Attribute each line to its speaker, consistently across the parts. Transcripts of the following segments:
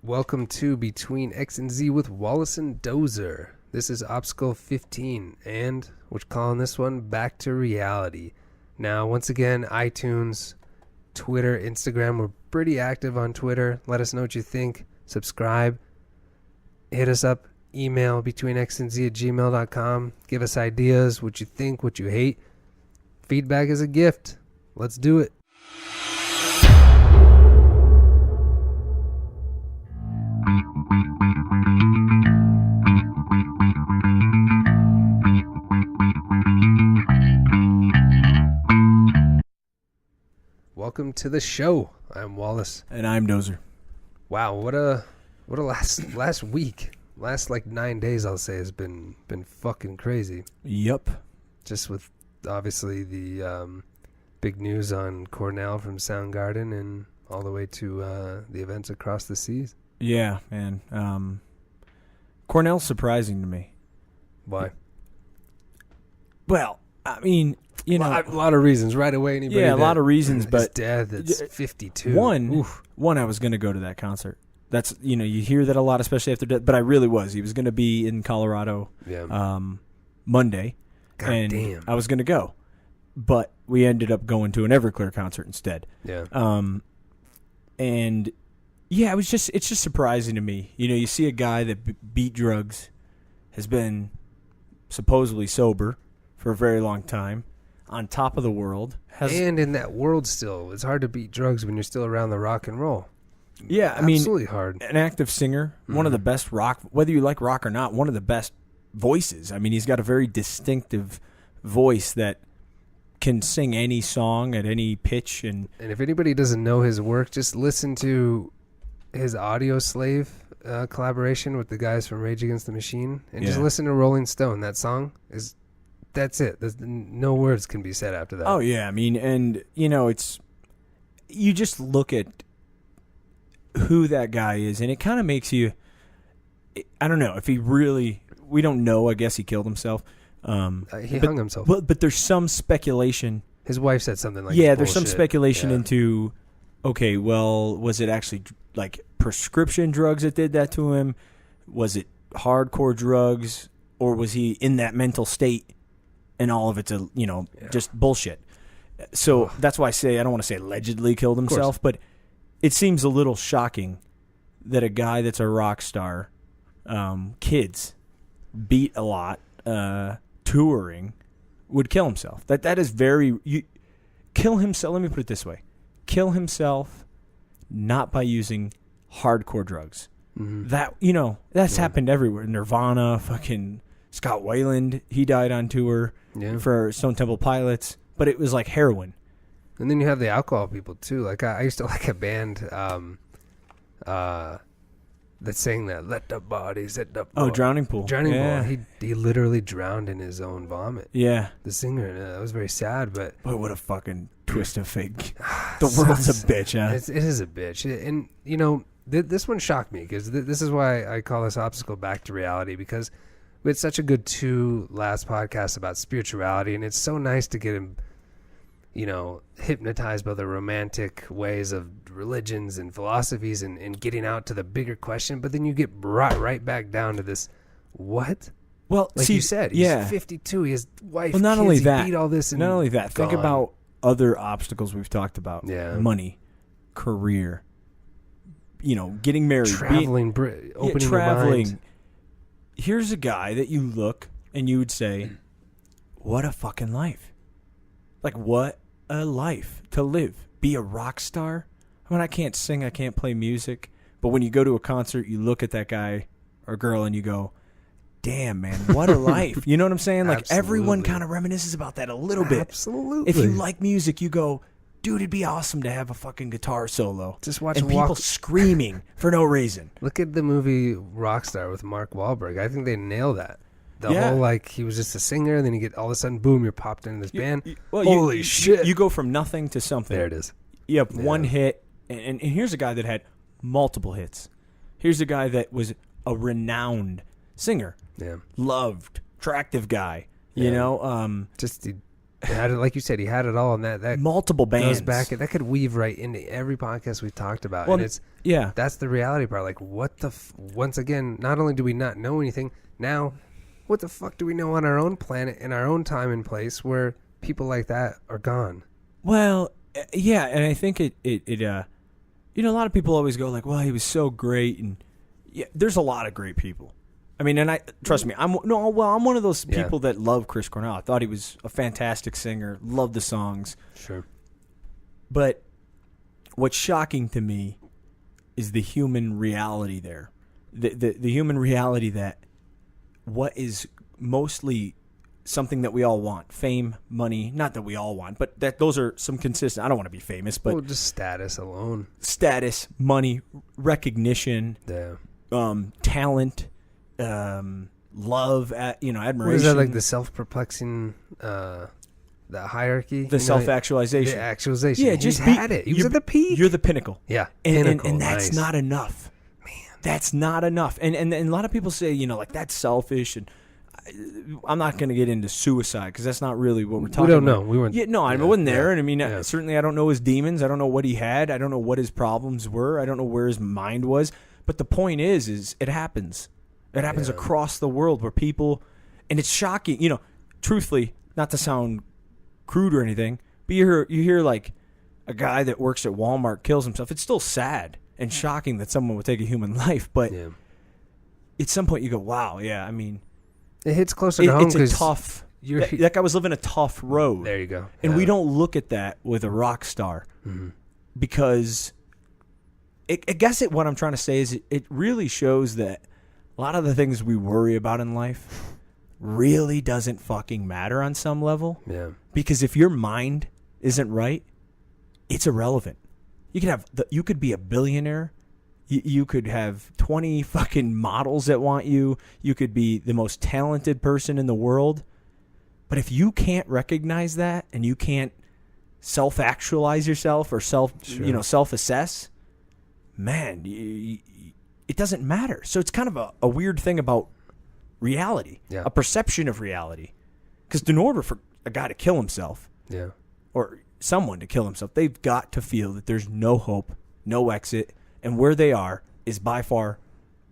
Speaker 1: Welcome to Between X and Z with Wallace and Dozer. This is Obstacle 15, and we're calling this one Back to Reality. Now, once again, iTunes, Twitter, Instagram. We're pretty active on Twitter. Let us know what you think. Subscribe. Hit us up. Email betweenxandz@gmail.com. Give us ideas, what you think, what you hate. Feedback is a gift. Let's do it. Welcome to the show. I'm Wallace.
Speaker 2: And I'm Dozer.
Speaker 1: Wow, what a last week. Last like 9 days, I'll say, has been fucking crazy.
Speaker 2: Yup.
Speaker 1: Just with obviously the big news on Cornell from Soundgarden and all the way to the events across the seas.
Speaker 2: Yeah, man. Cornell's surprising to me.
Speaker 1: Why?
Speaker 2: Well, I mean, you know,
Speaker 1: a lot of reasons. Right away, anybody.
Speaker 2: Yeah, a lot of reasons,
Speaker 1: his
Speaker 2: but
Speaker 1: dad that's 52.
Speaker 2: One, I was going to go to that concert. That's, you know, you hear that a lot, especially after death. But I really was. He was going to be in Colorado Monday,
Speaker 1: God
Speaker 2: and
Speaker 1: damn.
Speaker 2: I was going to go, but we ended up going to an Everclear concert instead.
Speaker 1: Yeah.
Speaker 2: And yeah, it's just surprising to me. You know, you see a guy that beat drugs, has been supposedly sober for a very long time, on top of the world.
Speaker 1: And in that world still, it's hard to beat drugs when you're still around the rock and roll.
Speaker 2: Yeah, I mean,
Speaker 1: absolutely hard.
Speaker 2: An active singer, one of the best rock, whether you like rock or not, one of the best voices. I mean, he's got a very distinctive voice that can sing any song at any pitch. And
Speaker 1: if anybody doesn't know his work, just listen to his Audio Slave collaboration with the guys from Rage Against the Machine, and just listen to Rolling Stone. That song that's it. No words can be said after that.
Speaker 2: Oh yeah, I mean, and you know, you just look at who that guy is, and it kind of makes you, I don't know if he really, we don't know. I guess he killed himself.
Speaker 1: He hung himself.
Speaker 2: But there's some speculation.
Speaker 1: His wife said something like,
Speaker 2: yeah, there's some speculation into, okay, well, was it actually like prescription drugs that did that to him? Was it hardcore drugs, or was he in that mental state and all of it's just bullshit? So that's why I say, I don't want to say allegedly killed himself, but it seems a little shocking that a guy that's a rock star, kids, beat a lot, touring, would kill himself. That is kill himself. Let me put it this way: kill himself, not by using hardcore drugs. Mm-hmm. That's happened everywhere. Nirvana, fucking Scott Weiland, he died on tour for Stone Temple Pilots, but it was like heroin.
Speaker 1: And then you have the alcohol people too. Like I used to like a band that sang that "Let the Bodies Hit the Floor."
Speaker 2: Oh, Drowning Pool.
Speaker 1: Drowning Pool. He literally drowned in his own vomit.
Speaker 2: Yeah,
Speaker 1: the singer. That was very sad, but
Speaker 2: what a fucking twist of fate. The world's a bitch, huh?
Speaker 1: It is a bitch, and you know this one shocked me because this is why I call this Obstacle Back to Reality, because we had such a good 2 last podcasts about spirituality, and it's so nice to get him, hypnotized by the romantic ways of religions and philosophies and getting out to the bigger question. But then you get brought right back down to this, what?
Speaker 2: Well,
Speaker 1: like you said, he's 52. He has wife,
Speaker 2: well, not
Speaker 1: kids,
Speaker 2: only that,
Speaker 1: he beat all this. And
Speaker 2: not only that, think about other obstacles we've talked about.
Speaker 1: Yeah.
Speaker 2: Money, career, getting married.
Speaker 1: Traveling, opening your mind.
Speaker 2: Here's a guy that you look and you would say, what a fucking life. Like, what a life to live. Be a rock star. I mean, I can't sing, I can't play music, but when you go to a concert, you look at that guy or girl and you go, damn, man, what a life. You know what I'm saying? Like, everyone kind of reminisces about that a little bit.
Speaker 1: Absolutely.
Speaker 2: If you like music, you go, dude, it'd be awesome to have a fucking guitar solo.
Speaker 1: Just watch
Speaker 2: and people screaming for no reason.
Speaker 1: Look at the movie Rockstar with Mark Wahlberg. I think they nail that. The whole, he was just a singer, and then you get all of a sudden, boom, you're popped into this band. Holy shit.
Speaker 2: You go from nothing to something.
Speaker 1: There it is.
Speaker 2: You have one hit, and here's a guy that had multiple hits. Here's a guy that was a renowned singer.
Speaker 1: Yeah.
Speaker 2: Loved, attractive guy. You know?
Speaker 1: Just He had it, like you said, he had it all, and that
Speaker 2: multiple bands
Speaker 1: goes back. That could weave right into every podcast we talked about.
Speaker 2: Well,
Speaker 1: and it's
Speaker 2: yeah.
Speaker 1: that's the reality part. Like, what the? Once again, not only do we not know anything now, what the fuck do we know on our own planet in our own time and place where people like that are gone?
Speaker 2: Well, yeah, and I think it a lot of people always go like, well, he was so great, and yeah, there's a lot of great people. I mean, and trust me, I'm one of those people that love Chris Cornell. I thought he was a fantastic singer, loved the songs.
Speaker 1: Sure.
Speaker 2: But what's shocking to me is the human reality there. The human reality that what is mostly something that we all want, fame, money, not that we all want, but that those are some consistent. I don't want to be famous, but
Speaker 1: just status alone.
Speaker 2: Status, money, recognition, talent, love, admiration.
Speaker 1: What is that, like the self-perplexing, the hierarchy?
Speaker 2: The self-actualization.
Speaker 1: The actualization.
Speaker 2: Yeah,
Speaker 1: just had it. He was at the peak.
Speaker 2: You're the pinnacle.
Speaker 1: Yeah,
Speaker 2: and that's not enough. Man, that's not enough. And a lot of people say, like, that's selfish, and I'm not going to get into suicide because that's not really what we're talking about.
Speaker 1: We don't know. We weren't.
Speaker 2: Yeah, no, I wasn't there, and I mean, certainly I don't know his demons. I don't know what he had. I don't know what his problems were. I don't know where his mind was. But the point is it happens. It happens across the world where people, and it's shocking. Truthfully, not to sound crude or anything, but you hear like a guy that works at Walmart kills himself. It's still sad and shocking that someone would take a human life, but at some point you go, wow, yeah. I mean,
Speaker 1: it hits closer to home.
Speaker 2: It's a tough. That guy was living a tough road.
Speaker 1: There you go.
Speaker 2: And we don't look at that with a rock star because I guess what I'm trying to say is it really shows that a lot of the things we worry about in life really doesn't fucking matter on some level.
Speaker 1: Yeah.
Speaker 2: Because if your mind isn't right, it's irrelevant. You could be a billionaire. You could have 20 fucking models that want you. You could be the most talented person in the world. But if you can't recognize that and you can't self-actualize yourself or self-assess, man, it doesn't matter. So it's kind of a weird thing about reality, a perception of reality. Because in order for a guy to kill himself, or someone to kill himself, they've got to feel that there's no hope, no exit, and where they are is by far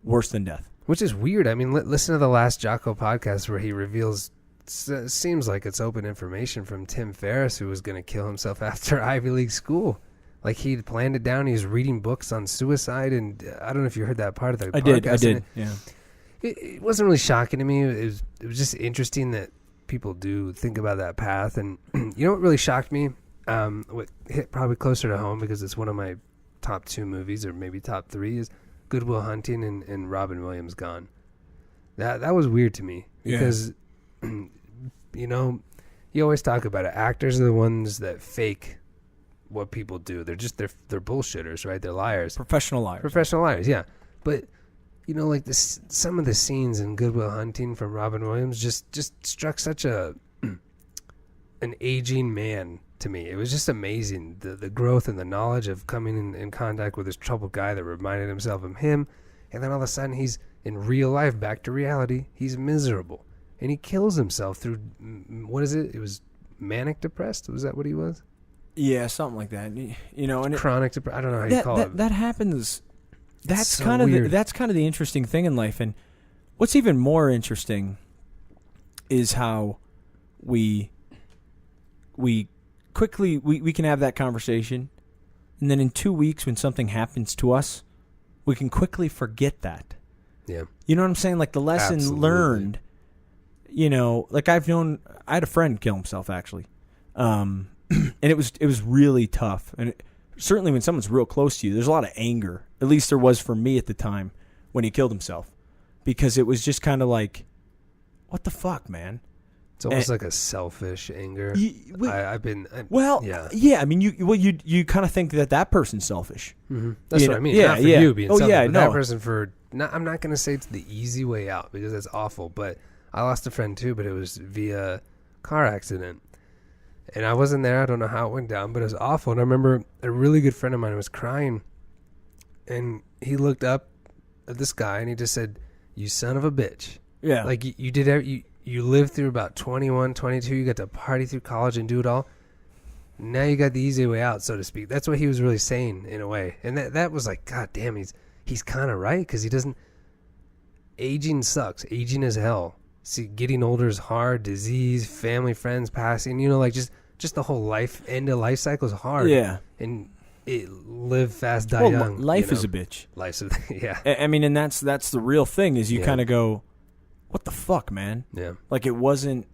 Speaker 2: worse than death.
Speaker 1: Which is weird. I mean, listen to the last Jocko podcast where he reveals, seems like it's open information from Tim Ferriss, who was going to kill himself after Ivy League school. Like, he'd planned it down. He was reading books on suicide, and I don't know if you heard that part of the podcast.
Speaker 2: I did, yeah.
Speaker 1: It wasn't really shocking to me. It was just interesting that people do think about that path. And you know what really shocked me? What hit probably closer to home because it's one of my top 2 movies, or maybe top 3, is Good Will Hunting and Robin Williams gone. That was weird to me because, you always talk about it. Actors are the ones that fake what people do. They're bullshitters, right? They're liars.
Speaker 2: Professional liars,
Speaker 1: yeah. But like this, some of the scenes in Good Will Hunting from Robin Williams just struck such an aging man to me. It was just amazing, the growth and the knowledge of coming in contact with this troubled guy that reminded himself of him, and then all of a sudden he's in real life, back to reality. He's miserable, and he kills himself through what is it? It was manic depressed. Was that what he was?
Speaker 2: Yeah, something like that. And
Speaker 1: chronic depression. I don't know how you call it.
Speaker 2: That happens. That's
Speaker 1: so
Speaker 2: kind of
Speaker 1: weird.
Speaker 2: that's kind of the interesting thing in life. And what's even more interesting is how we quickly we can have that conversation, and then in 2 weeks when something happens to us, we can quickly forget that.
Speaker 1: Yeah.
Speaker 2: You know what I'm saying? Like the lesson learned. Like I had a friend kill himself actually. And it was really tough. And certainly when someone's real close to you, there's a lot of anger. At least there was for me at the time when he killed himself. Because it was just kind of like, what the fuck, man?
Speaker 1: It's almost like a selfish anger. I
Speaker 2: mean, you kind of think that person's selfish.
Speaker 1: Mm-hmm. That's what I mean. Not for you being selfish, but that person I'm not going to say it's the easy way out because it's awful, but I lost a friend too, but it was via car accident. And I wasn't there. I don't know how it went down, but it was awful. And I remember a really good friend of mine was crying, and he looked up at this guy and he just said, "You son of a bitch."
Speaker 2: Yeah.
Speaker 1: Like you did. you lived through about 21, 22. You got to party through college and do it all. Now you got the easy way out, so to speak. That's what he was really saying in a way. And that was like, God damn, he's kind of right, because he doesn't. Aging sucks. Aging is hell. See, getting older is hard. Disease, family, friends passing. Like just the whole end of life cycle is hard.
Speaker 2: Yeah.
Speaker 1: And live fast, die young.
Speaker 2: Life is a bitch.
Speaker 1: Life's a yeah.
Speaker 2: I mean, and that's the real thing is you kind of go, what the fuck, man?
Speaker 1: Yeah.
Speaker 2: Like it wasn't,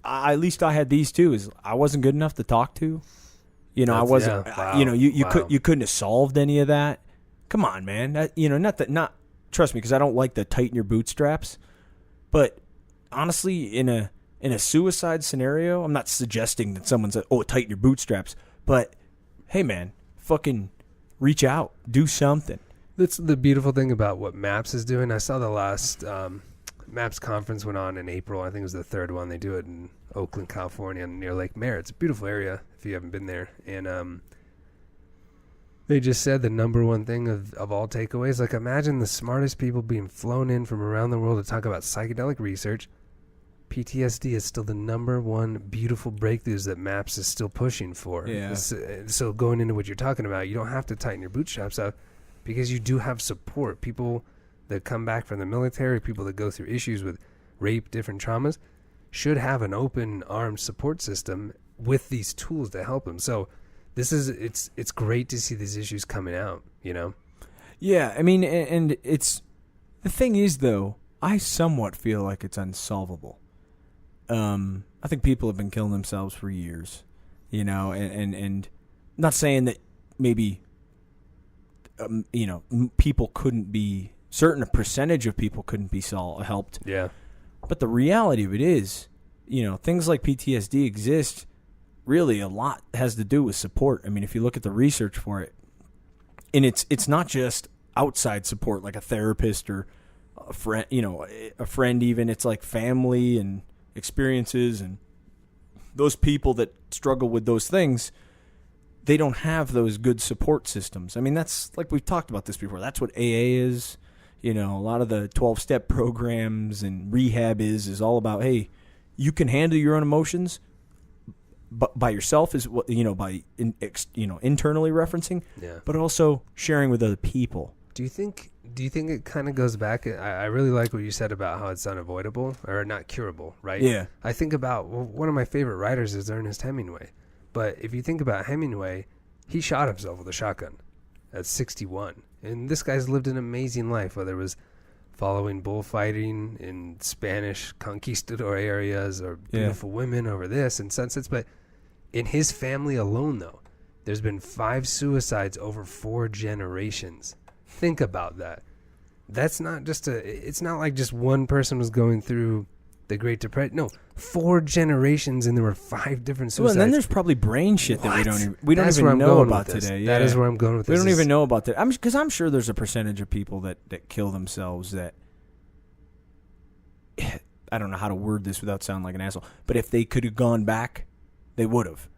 Speaker 2: at least I had these two. Is I wasn't good enough to talk to. I wasn't.
Speaker 1: Yeah. Wow.
Speaker 2: You couldn't have solved any of that. Come on, man. Not trust me, because I don't like the tighten your bootstraps. But honestly, in a suicide scenario, I'm not suggesting that someone's tighten your bootstraps. But hey, man, fucking reach out, do something.
Speaker 1: That's the beautiful thing about what MAPS is doing. I saw the last MAPS conference went on in April. I think it was the third one. They do it in Oakland, California, near Lake Merritt. It's a beautiful area if you haven't been there. And they just said the number one thing of all takeaways, like imagine the smartest people being flown in from around the world to talk about psychedelic research. PTSD is still the number one beautiful breakthroughs that MAPS is still pushing for.
Speaker 2: Yeah.
Speaker 1: So going into what you're talking about, you don't have to tighten your bootstraps up, because you do have support. People that come back from the military, people that go through issues with rape, different traumas, should have an open armed support system with these tools to help them. So it's great to see these issues coming out,
Speaker 2: Yeah, I mean, and it's the thing is though, I somewhat feel like it's unsolvable. I think people have been killing themselves for years, and not saying that maybe people couldn't be, certain percentage of people couldn't be helped.
Speaker 1: Yeah.
Speaker 2: But the reality of it is, things like PTSD exist. Really, a lot has to do with support. I mean, if you look at the research for it, and it's not just outside support like a therapist or a friend, a friend even. It's like family and experiences, and those people that struggle with those things, they don't have those good support systems. I mean, that's like we've talked about this before. That's what AA is. A lot of the 12-step programs and rehab is all about, hey, you can handle your own emotions, but by yourself is what by internally referencing, but also sharing with other people.
Speaker 1: Do you think it kind of goes back? I really like what you said about how it's unavoidable or not curable, right?
Speaker 2: Yeah.
Speaker 1: I think about one of my favorite writers is Ernest Hemingway. But if you think about Hemingway, he shot himself with a shotgun at 61. And this guy's lived an amazing life, whether it was following bullfighting in Spanish conquistador areas or beautiful women over this and sunsets. But in his family alone, though, there's been 5 suicides over 4 generations. Think about that. That's not just it's not like just one person was going through the Great Depression. No, 4 generations, and there were 5 different suicides.
Speaker 2: Well, and then there's probably brain shit that we don't even know about today.
Speaker 1: That is where I'm going with this.
Speaker 2: We don't even know about that. Because I'm sure there's a percentage of people that kill themselves that, I don't know how to word this without sounding like an asshole, but if they could have gone back, they would have.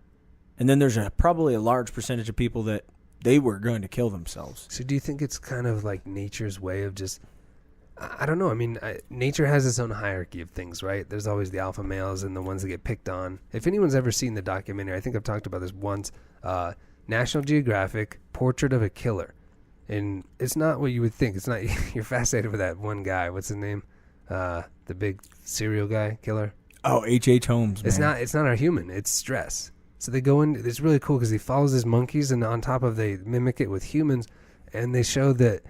Speaker 2: And then there's probably a large percentage of people that they were going to kill themselves.
Speaker 1: So do you think it's kind of like nature's way of just, I don't know. I mean, nature has its own hierarchy of things, right? There's always the alpha males and the ones that get picked on. If anyone's ever seen the documentary, I think I've talked about this once, National Geographic, Portrait of a Killer. And it's not what you would think. It's not, you're fascinated with that one guy. What's his name? The big serial guy killer.
Speaker 2: Oh, H.H. Holmes, man.
Speaker 1: It's not a human. It's stress. So they go in. It's really cool because he follows his monkeys, and on top of they mimic it with humans, and they show that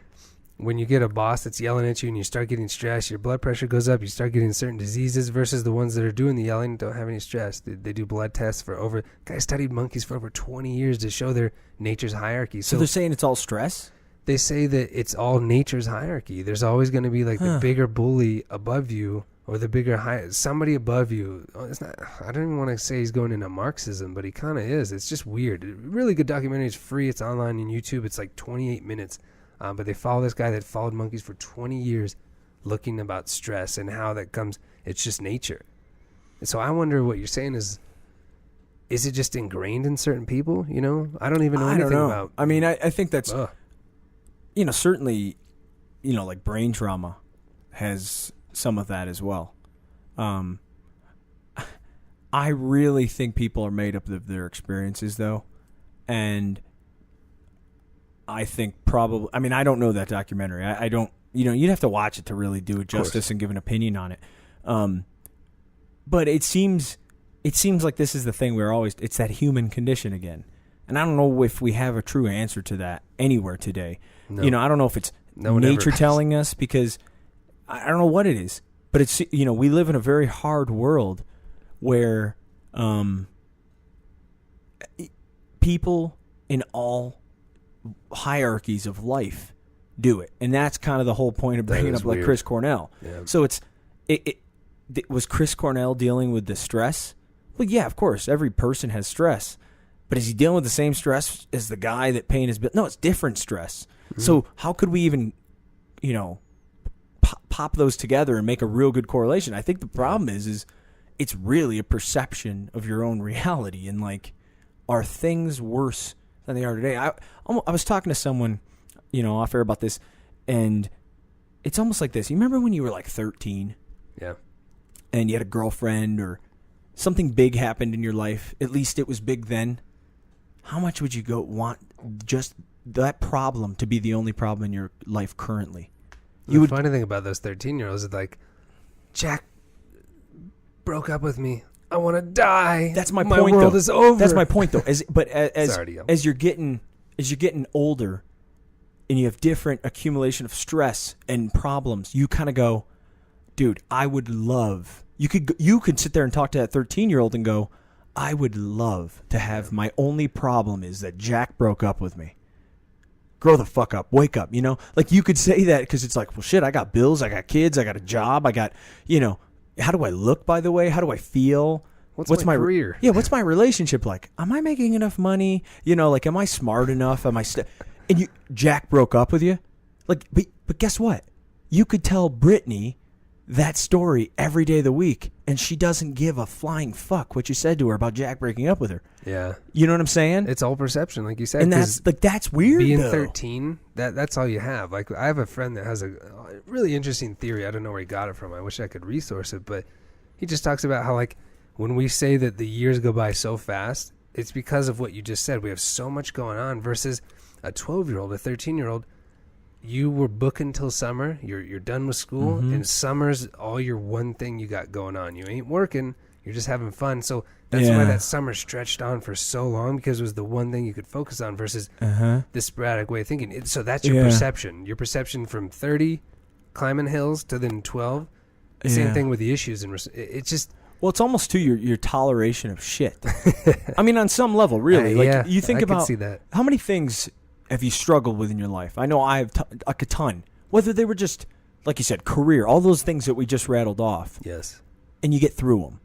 Speaker 1: when you get a boss that's yelling at you and you start getting stressed, your blood pressure goes up. You start getting certain diseases versus the ones that are doing the yelling don't have any stress. They do blood tests for guys studied monkeys for over 20 years to show their nature's hierarchy.
Speaker 2: So they're saying it's all stress?
Speaker 1: They say that it's all nature's hierarchy. There's always going to be like the bigger bully above you. Or the bigger somebody above you. It's not. I don't even want to say he's going into Marxism, but he kind of is. It's just weird. Really good documentary. It's free. It's online on YouTube. It's like 28 minutes. But they follow this guy that followed monkeys for 20 years, looking about stress and how that comes. It's just nature. And so I wonder what you're saying is it just ingrained in certain people? I don't even know anything about.
Speaker 2: I mean, I think that's certainly, like brain trauma has some of that as well. I really think people are made up of their experiences, though, and I think probably. I mean, I don't know that documentary. I don't. You'd have to watch it to really do it justice and give an opinion on it. But it seems like this is the thing it's that human condition again. And I don't know if we have a true answer to that anywhere today. No. I don't know if it's nature telling us, because I don't know what it is. But it's, we live in a very hard world where people in all hierarchies of life do it. And that's kind of the whole point of bringing up like Chris Cornell. Yeah. So was Chris Cornell dealing with the stress? Well, yeah, of course. Every person has stress. But is he dealing with the same stress as the guy that paying his bill? No, it's different stress. Mm-hmm. So how could we even, pop those together and make a real good correlation? I think the problem is it's really a perception of your own reality. And, like, are things worse than they are today? I was talking to someone, off air about this, and it's almost like this. You remember when you were, like, 13?
Speaker 1: Yeah.
Speaker 2: And you had a girlfriend or something big happened in your life. At least it was big then. How much would you want just that problem to be the only problem in your life currently?
Speaker 1: The funny thing about those 13-year-olds is like, Jack broke up with me. I want to die.
Speaker 2: That's my
Speaker 1: point.
Speaker 2: My
Speaker 1: world is over.
Speaker 2: That's my point, though. As you're getting older, and you have different accumulation of stress and problems, you kind of go, dude, I would love. You could sit there and talk to that 13-year-old and go, I would love to have my only problem is that Jack broke up with me. Grow the fuck up. Wake up, Like, you could say that because it's like, well, shit, I got bills, I got kids, I got a job, I got, how do I look, by the way? How do I feel?
Speaker 1: What's my career?
Speaker 2: Yeah, what's my relationship like? Am I making enough money? Like, am I smart enough? Am I and Jack broke up with you? Like, but guess what? You could tell Brittany that story every day of the week, and she doesn't give a flying fuck what you said to her about Jack breaking up with her.
Speaker 1: Yeah.
Speaker 2: You know what I'm saying?
Speaker 1: It's all perception, like you said.
Speaker 2: And that's weird,
Speaker 1: being
Speaker 2: though.
Speaker 1: 13, that's all you have. Like, I have a friend that has a really interesting theory. I don't know where he got it from. I wish I could resource it, but he just talks about how, like, when we say that the years go by so fast, it's because of what you just said. We have so much going on versus a 12-year-old, a 13-year-old. You were booking till summer. You're done with school, and summer's all your one thing you got going on. You ain't working. You're just having fun. So that's why that summer stretched on for so long, because it was the one thing you could focus on versus this sporadic way of thinking. So that's your perception. Your perception from 30, climbing hills, to then 12. Same thing with the issues. And it's just...
Speaker 2: Well, it's almost to your toleration of shit. I mean, on some level, really. Like, you think about
Speaker 1: see that.
Speaker 2: How many things have you struggled with in your life? I know I have a ton. Whether they were just, like you said, career, all those things that we just rattled off.
Speaker 1: Yes.
Speaker 2: And you get through them.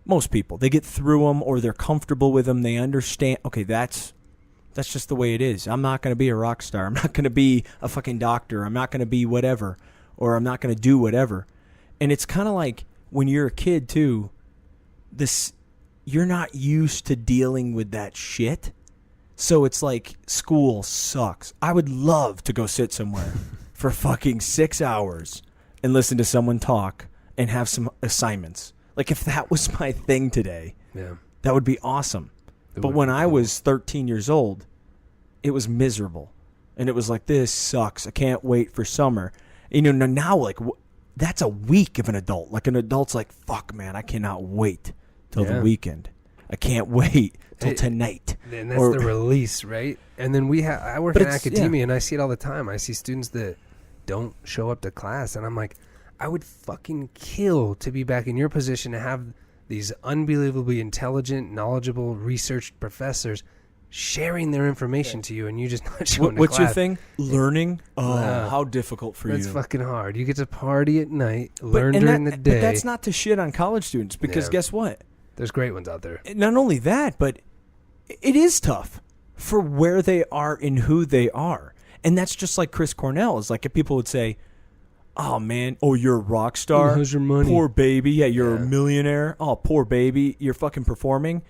Speaker 2: Most people, they get through them, or they're comfortable with them. They understand, okay, that's just the way it is. I'm not going to be a rock star. I'm not going to be a fucking doctor. I'm not going to be whatever, or I'm not going to do whatever. And it's kind of like when you're a kid, too, you're not used to dealing with that shit. So it's like, school sucks. I would love to go sit somewhere for fucking 6 hours and listen to someone talk and have some assignments. Like, if that was my thing today, that would be awesome. But when I was 13 years old, it was miserable. And it was like, this sucks. I can't wait for summer. Now, like, that's a week of an adult. Like, an adult's like, fuck, man, I cannot wait till the weekend. I can't wait till tonight.
Speaker 1: And that's the release, right? And then I work in academia, and I see it all the time. I see students that don't show up to class, and I'm like, I would fucking kill to be back in your position to have these unbelievably intelligent, knowledgeable, researched professors sharing their information to you, and you just not showing
Speaker 2: What's
Speaker 1: class.
Speaker 2: Your thing? Learning? Oh, how difficult for you.
Speaker 1: That's fucking hard. You get to party at night, learn during the day.
Speaker 2: But that's not to shit on college students, because guess what?
Speaker 1: There's great ones out there.
Speaker 2: Not only that, but it is tough for where they are and who they are. And that's just like Chris Cornell. Is like if people would say, oh, man, you're a rock star.
Speaker 1: How's your money?
Speaker 2: Poor baby. Yeah, you're a millionaire. Oh, poor baby. You're fucking performing.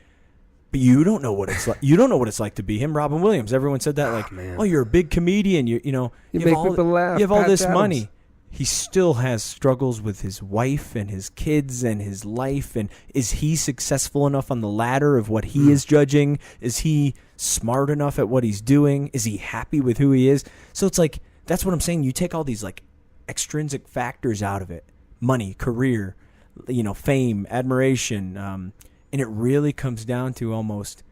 Speaker 2: But you don't know what it's like. You don't know what it's like to be him. Robin Williams. Everyone said that. Like,
Speaker 1: man.
Speaker 2: Oh, you're a big comedian. You
Speaker 1: make people laugh.
Speaker 2: You have all this money. he still has struggles with his wife and his kids and his life. And is he successful enough on the ladder of what he is judging? Is he smart enough at what he's doing? Is he happy with who he is? So it's like, that's what I'm saying. You take all these like extrinsic factors out of it, money, career, fame, admiration. And it really comes down to almost,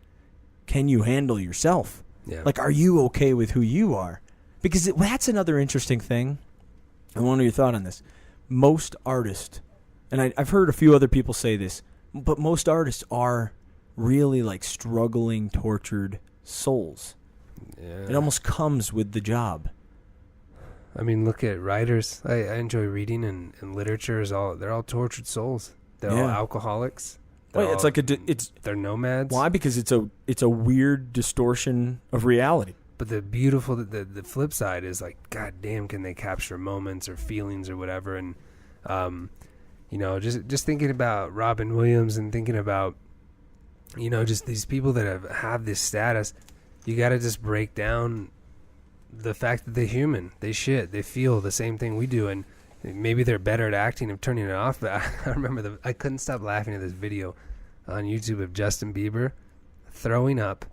Speaker 2: can you handle yourself?
Speaker 1: Yeah.
Speaker 2: Like, are you okay with who you are? Because that's another interesting thing. I wonder your thought on this. Most artists, and I've heard a few other people say this, but most artists are really like struggling, tortured souls.
Speaker 1: Yeah.
Speaker 2: It almost comes with the job.
Speaker 1: I mean, look at writers. I enjoy reading, and literature they're all tortured souls. They're all alcoholics.
Speaker 2: It's like
Speaker 1: they're nomads.
Speaker 2: Why? Because it's a weird distortion of reality.
Speaker 1: But the beautiful, the flip side is like, God damn, can they capture moments or feelings or whatever? And, just thinking about Robin Williams and thinking about, just these people that have this status, you got to just break down the fact that they're human. They feel the same thing we do. And maybe they're better at acting and turning it off. But I remember I couldn't stop laughing at this video on YouTube of Justin Bieber throwing up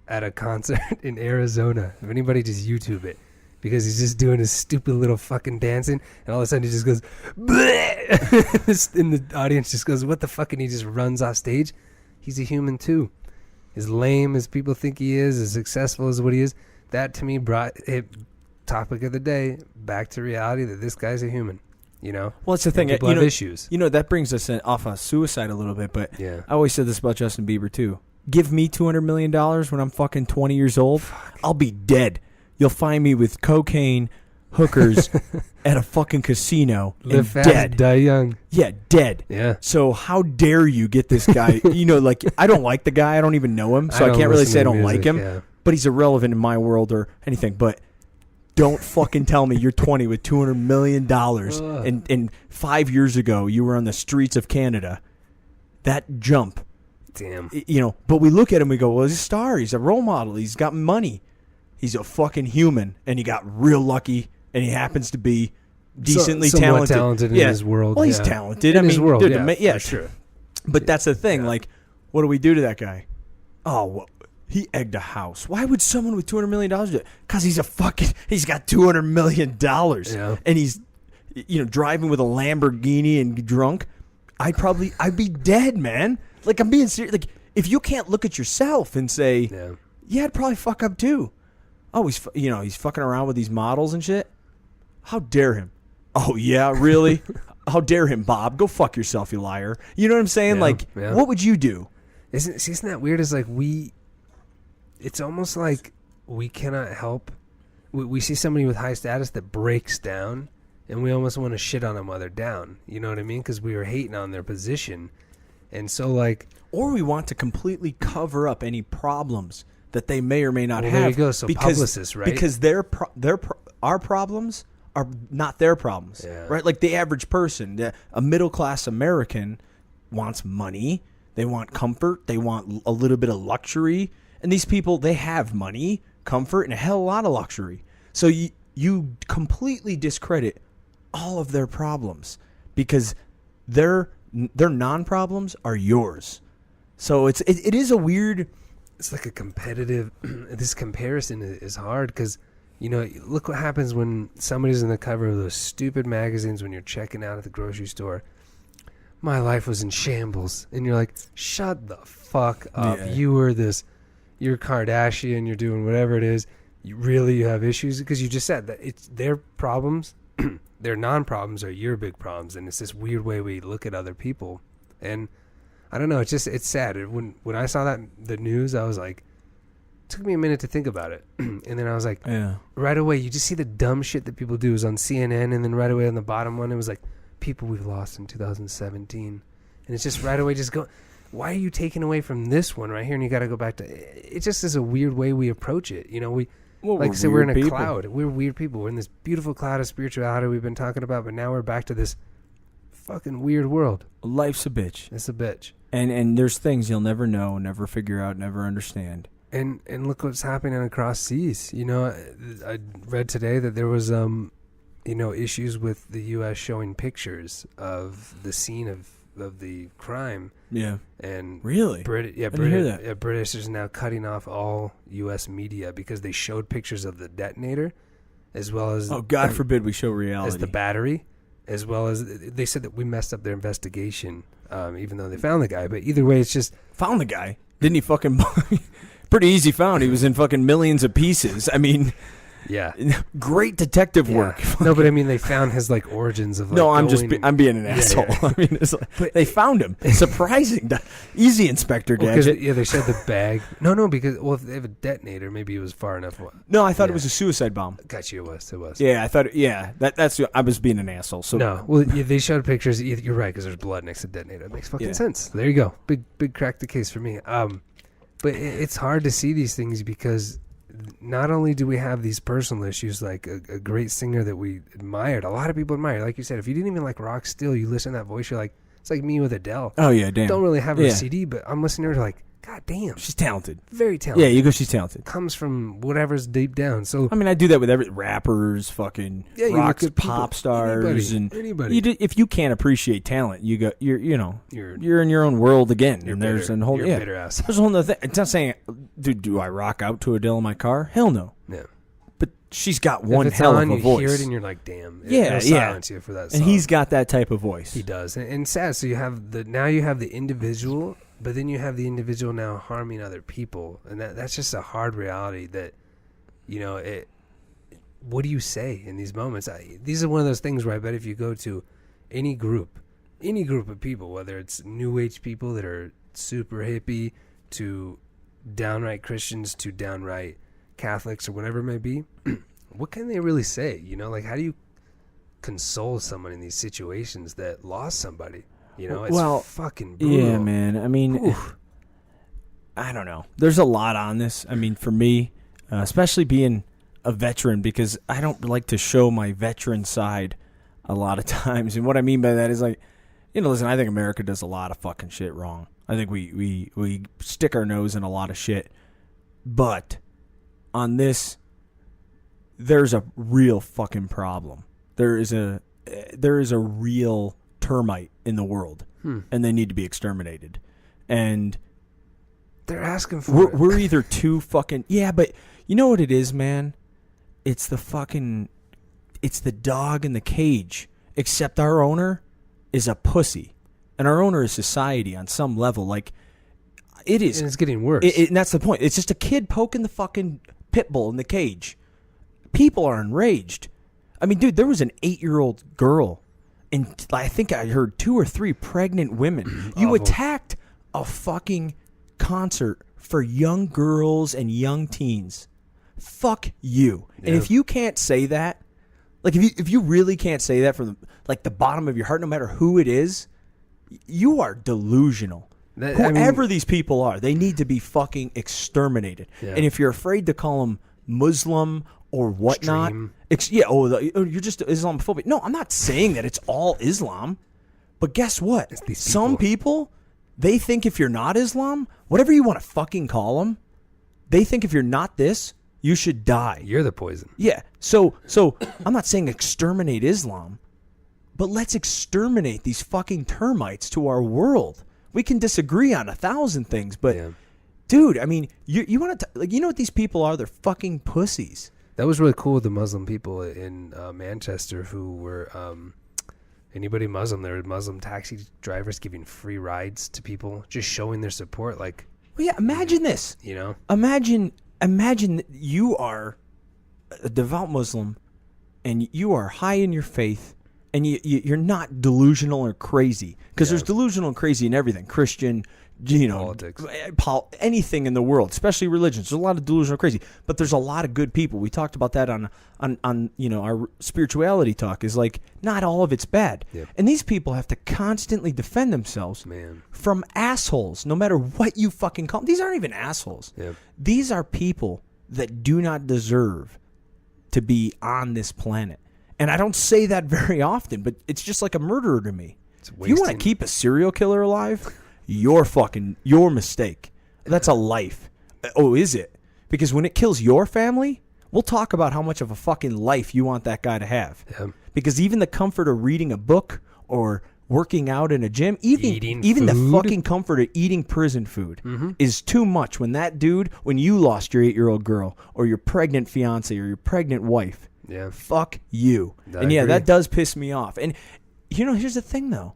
Speaker 1: at a concert in Arizona. If anybody just YouTube it, because he's just doing his stupid little fucking dancing, and all of a sudden he just goes, bleh! And the audience just goes, what the fuck? And he just runs off stage. He's a human too. As lame as people think he is, as successful as what he is, that to me brought it, topic of the day, back to reality that this guy's a human. Well,
Speaker 2: it's the thing.
Speaker 1: People have issues.
Speaker 2: That brings us off of suicide a little bit, but
Speaker 1: yeah.
Speaker 2: I always said this about Justin Bieber too. Give me $200 million when I'm fucking 20 years old. I'll be dead. You'll find me with cocaine, hookers, at a fucking casino.
Speaker 1: Live fast,
Speaker 2: dead.
Speaker 1: Die young.
Speaker 2: Yeah, dead.
Speaker 1: Yeah.
Speaker 2: So how dare you get this guy? I don't like the guy. I don't even know him, so I can't really say I don't like him.
Speaker 1: Yeah.
Speaker 2: But he's irrelevant in my world or anything. But don't fucking tell me you're 20 with $200 million and 5 years ago you were on the streets of Canada. That jump.
Speaker 1: Damn.
Speaker 2: But we look at him, we go, well, he's a star. He's a role model. He's got money. He's a fucking human, and he got real lucky, and he happens to be decently
Speaker 1: talented in his world.
Speaker 2: Well, he's talented.
Speaker 1: In his world,
Speaker 2: dude,
Speaker 1: yeah, sure.
Speaker 2: But that's the thing. Like, what do we do to that guy? Oh, well, he egged a house. Why would someone with $200 million do it? Because he's got $200 million.
Speaker 1: Yeah.
Speaker 2: And he's, driving with a Lamborghini and drunk. I'd be dead, man. Like, I'm being serious. Like, if you can't look at yourself and say, yeah, I'd probably fuck up too. Oh, he's fucking around with these models and shit. How dare him? Oh, yeah, really? How dare him, Bob? Go fuck yourself, you liar. You know what I'm saying?
Speaker 1: Yeah.
Speaker 2: What would you do?
Speaker 1: Isn't that weird? It's like it's almost like we cannot help. We see somebody with high status that breaks down, and we almost want to shit on them while they're down. You know what I mean? Because we were hating on their position. And so,
Speaker 2: or we want to completely cover up any problems that they may or may not have.
Speaker 1: There you go. So publicists, right?
Speaker 2: Because our problems are not their problems, right? Like the average person, a middle class American wants money, they want comfort, they want a little bit of luxury, and these people, they have money, comfort, and a hell of a lot of luxury. So you completely discredit all of their problems because their non-problems are yours. So it is a weird.
Speaker 1: It's like a competitive. This comparison is hard because look what happens when somebody's in the cover of those stupid magazines when you're checking out at the grocery store. My life was in shambles, and you're like, shut the fuck up.
Speaker 2: Yeah.
Speaker 1: You're Kardashian. You're doing whatever it is. You have issues because you just said that it's their problems. Their non-problems are your big problems, and it's this weird way we look at other people. And I don't know, it's sad. When I saw the news, I was like, it took me a minute to think about it. And then I was like, right away, you just see the dumb shit that people do. It was on CNN, and then right away on the bottom one, it was like, people we've lost in 2017. And it's just right away, just go, why are you taking away from this one right here? And you got to go back to, it just is a weird way we approach it. Like I said, we're in a cloud. We're weird people. We're in this beautiful cloud of spirituality we've been talking about, but now we're back to this fucking weird world.
Speaker 2: Life's a bitch.
Speaker 1: It's a bitch.
Speaker 2: And there's things you'll never know, never figure out, never understand.
Speaker 1: And look what's happening across seas. I read today that there was issues with the U.S. showing pictures of the scene of the crime.
Speaker 2: Yeah.
Speaker 1: And
Speaker 2: really?
Speaker 1: British is now cutting off all U.S. media because they showed pictures of the detonator, as well as
Speaker 2: God forbid we show reality
Speaker 1: as the battery, as well as they said that we messed up their investigation, even though they found the guy. But either way, it's just
Speaker 2: found the guy. Didn't he fucking? Pretty easy found. He was in fucking millions of pieces. I mean.
Speaker 1: Yeah,
Speaker 2: great detective work.
Speaker 1: No, but I mean, they found his origins of.
Speaker 2: No, I'm being an asshole. Yeah. I mean, it's but they found him. Surprising, easy, Inspector Gadget.
Speaker 1: Yeah, they said the bag. No, because if they have a detonator, maybe it was far enough.
Speaker 2: No, I thought it was a suicide bomb.
Speaker 1: Gotcha, it was.
Speaker 2: Yeah, I thought. Yeah, that's. I was being an asshole. So
Speaker 1: no, well, they showed pictures. You're right, because there's blood next to the detonator. It makes fucking sense. There you go. Big crack the case for me. But it's hard to see these things because. Not only do we have these personal issues, like a great singer that we admired, a lot of people admire. Like you said, if you didn't even like rock still, you listen to that voice, you're like, it's like me with Adele.
Speaker 2: Oh, yeah, damn.
Speaker 1: Don't really have her CD, but I'm listening to her like, God damn.
Speaker 2: She's talented.
Speaker 1: Very talented.
Speaker 2: Yeah, you go, she's talented.
Speaker 1: Comes from whatever's deep down. So
Speaker 2: I mean, I do that with every rappers, fucking rocks, pop stars,
Speaker 1: anybody.
Speaker 2: If you can't appreciate talent, you're in your own world again. And there's a whole
Speaker 1: bitter ass.
Speaker 2: There's a whole other thing. It's not saying, do I rock out to Adele in my car? Hell no.
Speaker 1: Yeah.
Speaker 2: But she's got one hell of a voice.
Speaker 1: You hear it and you're like, damn.
Speaker 2: It'll
Speaker 1: silence you for that song.
Speaker 2: And he's got that type of voice.
Speaker 1: He does. And sad. So you have the individual. But then you have the individual now harming other people, and that's just a hard reality that, what do you say in these moments? These are one of those things where I bet if you go to any group of people, whether it's New Age people that are super hippie to downright Christians to downright Catholics or whatever it may be, what can they really say? How do you console someone in these situations that lost somebody? It's fucking brutal.
Speaker 2: Yeah, man. I mean, I don't know. There's a lot on this. I mean, for me, especially being a veteran, because I don't like to show my veteran side a lot of times. And what I mean by that is listen, I think America does a lot of fucking shit wrong. I think we stick our nose in a lot of shit. But on this, there's a real fucking problem. There is a real termite in the world, and they need to be exterminated. And
Speaker 1: they're asking for it.
Speaker 2: We're either too fucking but you know what it is, man? It's the dog in the cage. Except our owner is a pussy, and our owner is society on some level. Like it is,
Speaker 1: and it's getting worse.
Speaker 2: And that's the point. It's just a kid poking the fucking pit bull in the cage. People are enraged. I mean, dude, there was an 8-year-old girl. And I think I heard 2 or 3 pregnant women. You attacked a fucking concert for young girls and young teens. Fuck you. Yeah. And if you can't say that, if you really can't say that from the bottom of your heart, no matter who it is, you are delusional. Whoever these people are, they need to be fucking exterminated. Yeah. And if you're afraid to call them Muslim or whatnot. You're just Islamophobic. No, I'm not saying that it's all Islam. But guess what? Some people, they think if you're not Islam, whatever you want to fucking call them, they think if you're not this, you should die.
Speaker 1: You're the poison.
Speaker 2: Yeah. So I'm not saying exterminate Islam, but let's exterminate these fucking termites to our world. We can disagree on 1,000 things, but dude, I mean, you want to you know what these people are? They're fucking pussies.
Speaker 1: That was really cool with the Muslim people in Manchester who were anybody Muslim. There were Muslim taxi drivers giving free rides to people, just showing their support.
Speaker 2: Imagine this. Imagine you are a devout Muslim, and you are high in your faith, and you're not delusional or crazy, because there's delusional and crazy in everything. Christian,
Speaker 1: politics,
Speaker 2: anything in the world, especially religions. There's a lot of delusional crazy, but there's a lot of good people. We talked about that on our spirituality talk. Is not all of it's bad, and these people have to constantly defend themselves from assholes, no matter what you fucking call them. These aren't even assholes. These are people that do not deserve to be on this planet, and I don't say that very often, but it's just like a murderer to me. If you want to keep a serial killer alive, your mistake. That's a life. Oh, is it? Because when it kills your family, We'll talk about how much of a fucking life you want that guy to have.
Speaker 1: Yeah.
Speaker 2: Because even the comfort of reading a book or working out in a gym,
Speaker 1: Eating
Speaker 2: even the
Speaker 1: food.
Speaker 2: fucking comfort of eating prison food is too much when when you lost your 8-year-old girl or your pregnant fiance or your pregnant wife.
Speaker 1: Yeah.
Speaker 2: Fuck you.
Speaker 1: I
Speaker 2: And yeah,
Speaker 1: agree.
Speaker 2: that does piss me off. And here's the thing though.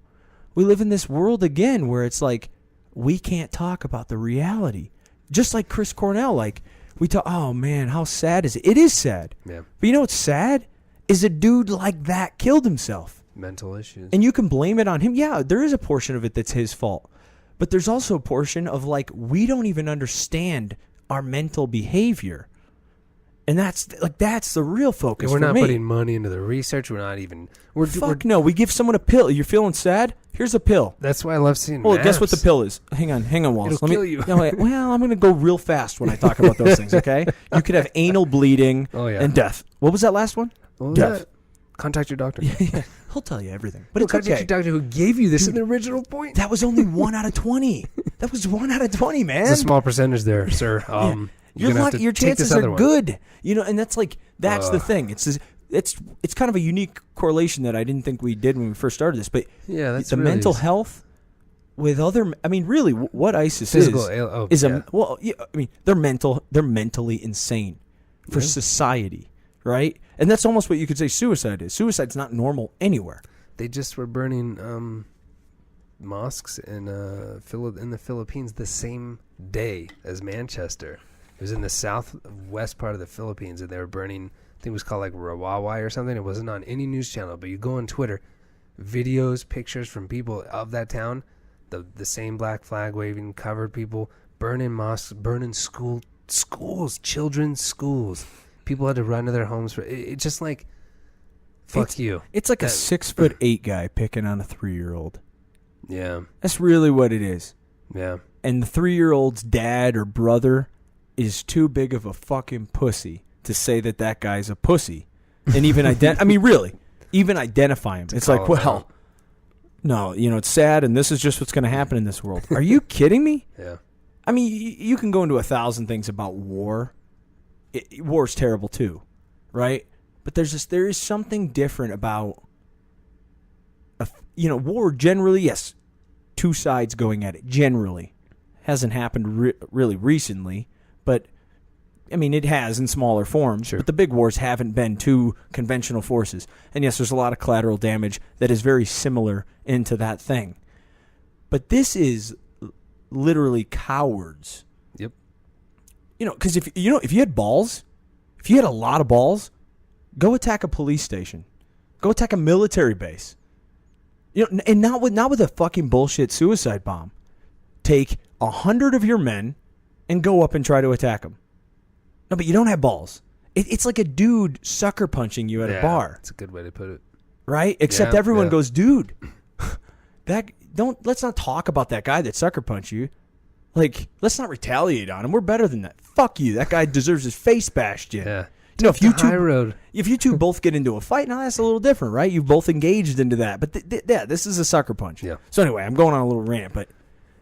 Speaker 2: We live in this world again where it's like we can't talk about the reality. Just like Chris Cornell, like we talk, oh man, how sad is it? It is sad.
Speaker 1: Yeah.
Speaker 2: But you know what's sad? Is a dude like that killed himself.
Speaker 1: Mental issues.
Speaker 2: And you can blame it on him. Yeah, there is a portion of it that's his fault. But there's also a portion of like we don't even understand our mental behavior. And that's the real focus
Speaker 1: we're
Speaker 2: for
Speaker 1: not
Speaker 2: me.
Speaker 1: putting money into the research. We're not even. We're
Speaker 2: No, we give someone a pill. You're feeling sad? Here's a pill.
Speaker 1: That's why I love seeing.
Speaker 2: Well, guess what the
Speaker 1: maps.
Speaker 2: pill is? Hang on, Wallace.
Speaker 1: It'll kill you.
Speaker 2: No, wait, well, I'm going to go real fast when I talk about those things, okay? You could have anal bleeding
Speaker 1: Oh, yeah.
Speaker 2: and death. What was that last one?
Speaker 1: What was
Speaker 2: Death.
Speaker 1: that? Contact your doctor.
Speaker 2: Yeah, he'll tell you everything. But
Speaker 1: No,
Speaker 2: it's
Speaker 1: contact
Speaker 2: okay.
Speaker 1: your doctor who gave you this in the original point.
Speaker 2: That was only 1 out of 20. That was 1 out of 20, man.
Speaker 1: It's a small percentage there, sir. You're gonna have to
Speaker 2: Your
Speaker 1: take
Speaker 2: chances
Speaker 1: this other
Speaker 2: are
Speaker 1: one.
Speaker 2: good. And that's the
Speaker 1: Ugh.
Speaker 2: thing. It's kind of a unique correlation that I didn't think we did when we first started this. But
Speaker 1: Yeah, that's
Speaker 2: the
Speaker 1: really
Speaker 2: mental health with other. I mean, really, what ISIS
Speaker 1: physical.
Speaker 2: is
Speaker 1: Yeah.
Speaker 2: they're mentally insane for
Speaker 1: Yeah.
Speaker 2: society, right? And that's almost what you could say suicide is. Suicide's not normal anywhere.
Speaker 1: They just were burning mosques in the Philippines the same day as Manchester. It was in the southwest part of the Philippines, and they were burning. I think it was called like Rawawai or something. It wasn't on any news channel, but you go on Twitter, videos, pictures from people of that town, the same black flag waving, covered people, burning mosques, burning schools, children's schools. People had to run to their homes for it. Just like, fuck you.
Speaker 2: It's like a 6'8" guy picking on a 3-year-old.
Speaker 1: Yeah,
Speaker 2: That's really what it is.
Speaker 1: yeah.
Speaker 2: And the 3-year-old's dad or brother is too big of a fucking pussy to say that guy's a pussy. And even even identify him. It's like,
Speaker 1: call him
Speaker 2: well,
Speaker 1: out.
Speaker 2: no, it's sad and this is just what's going to happen in this world. Are you kidding me?
Speaker 1: Yeah.
Speaker 2: I mean, you can go into 1,000 things about war. War's terrible too, right? But there is something different about war. Generally, yes, two sides going at it. Generally, hasn't happened really recently, but I mean it has in smaller forms.
Speaker 1: Sure.
Speaker 2: But the big wars haven't been two conventional forces, and yes, there's a lot of collateral damage that is very similar into that thing. But this is literally cowards.
Speaker 1: Yep.
Speaker 2: Because if you had balls, if you had a lot of balls, go attack a police station, go attack a military base. And not with a fucking bullshit suicide bomb. Take 100 of your men and go up and try to attack them. No, but you don't have balls. It's like a dude sucker punching you at a bar,
Speaker 1: That's a good way to put it.
Speaker 2: right? Except
Speaker 1: Yeah,
Speaker 2: everyone
Speaker 1: yeah.
Speaker 2: goes, dude, let's not talk about that guy that sucker punched you. Like, let's not retaliate on him. We're better than that. Fuck you. That guy deserves his face bashed in.
Speaker 1: Yeah.
Speaker 2: If you
Speaker 1: High
Speaker 2: two
Speaker 1: road.
Speaker 2: if you two both get into a fight, now that's a little different, right? You've both engaged into that. But this is a sucker punch.
Speaker 1: Yeah.
Speaker 2: So anyway, I'm going on a little rant, but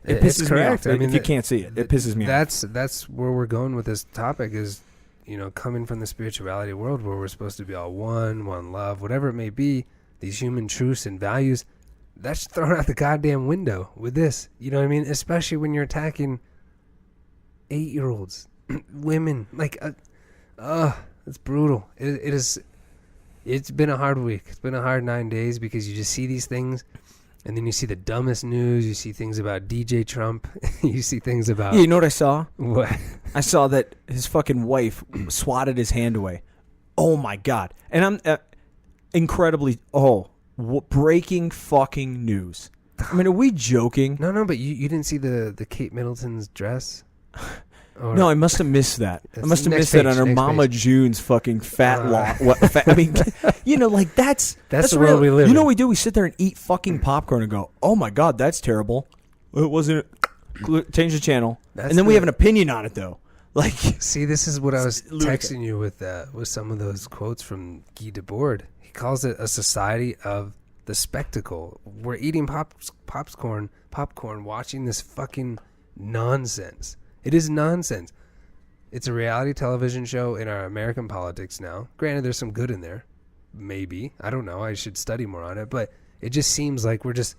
Speaker 2: it
Speaker 1: It's
Speaker 2: pisses me
Speaker 1: correct.
Speaker 2: off.
Speaker 1: I mean,
Speaker 2: if you can't see it, it pisses me off.
Speaker 1: That's where we're going with this topic is, coming from the spirituality world where we're supposed to be all one love, whatever it may be, these human truths and values, that's thrown out the goddamn window with this. You know what I mean? Especially when you're attacking 8-year-olds, women. Like, it's brutal. It's been a hard week. It's been a hard 9 days because you just see these things, and then you see the dumbest news. You see things about DJ Trump. You see things about
Speaker 2: Yeah, you know what I saw?
Speaker 1: what?
Speaker 2: I saw that his fucking wife swatted his hand away. Oh my god! And I'm incredibly breaking fucking news. I mean, are we joking?
Speaker 1: No, but you didn't see the Kate Middleton's dress? Or,
Speaker 2: No, I must have missed that. I
Speaker 1: That's
Speaker 2: must have
Speaker 1: next
Speaker 2: missed that
Speaker 1: page,
Speaker 2: on her
Speaker 1: next
Speaker 2: Mama
Speaker 1: page.
Speaker 2: June's fucking fat lot. I mean, like that's
Speaker 1: the
Speaker 2: real.
Speaker 1: world we live
Speaker 2: You know
Speaker 1: in.
Speaker 2: what we do? We sit there and eat fucking popcorn and go, "Oh my god, that's terrible." It wasn't. Change the channel,
Speaker 1: That's
Speaker 2: and then we
Speaker 1: the-
Speaker 2: have an opinion on it though. Like,
Speaker 1: See, this is what I was
Speaker 2: ludicrous.
Speaker 1: texting you with some of those quotes from Guy Debord. He calls it a society of the spectacle. We're eating popcorn, watching this fucking nonsense. It is nonsense. It's a reality television show in our American politics now. Granted, there's some good in there. Maybe. I don't know. I should study more on it. But it just seems like we're just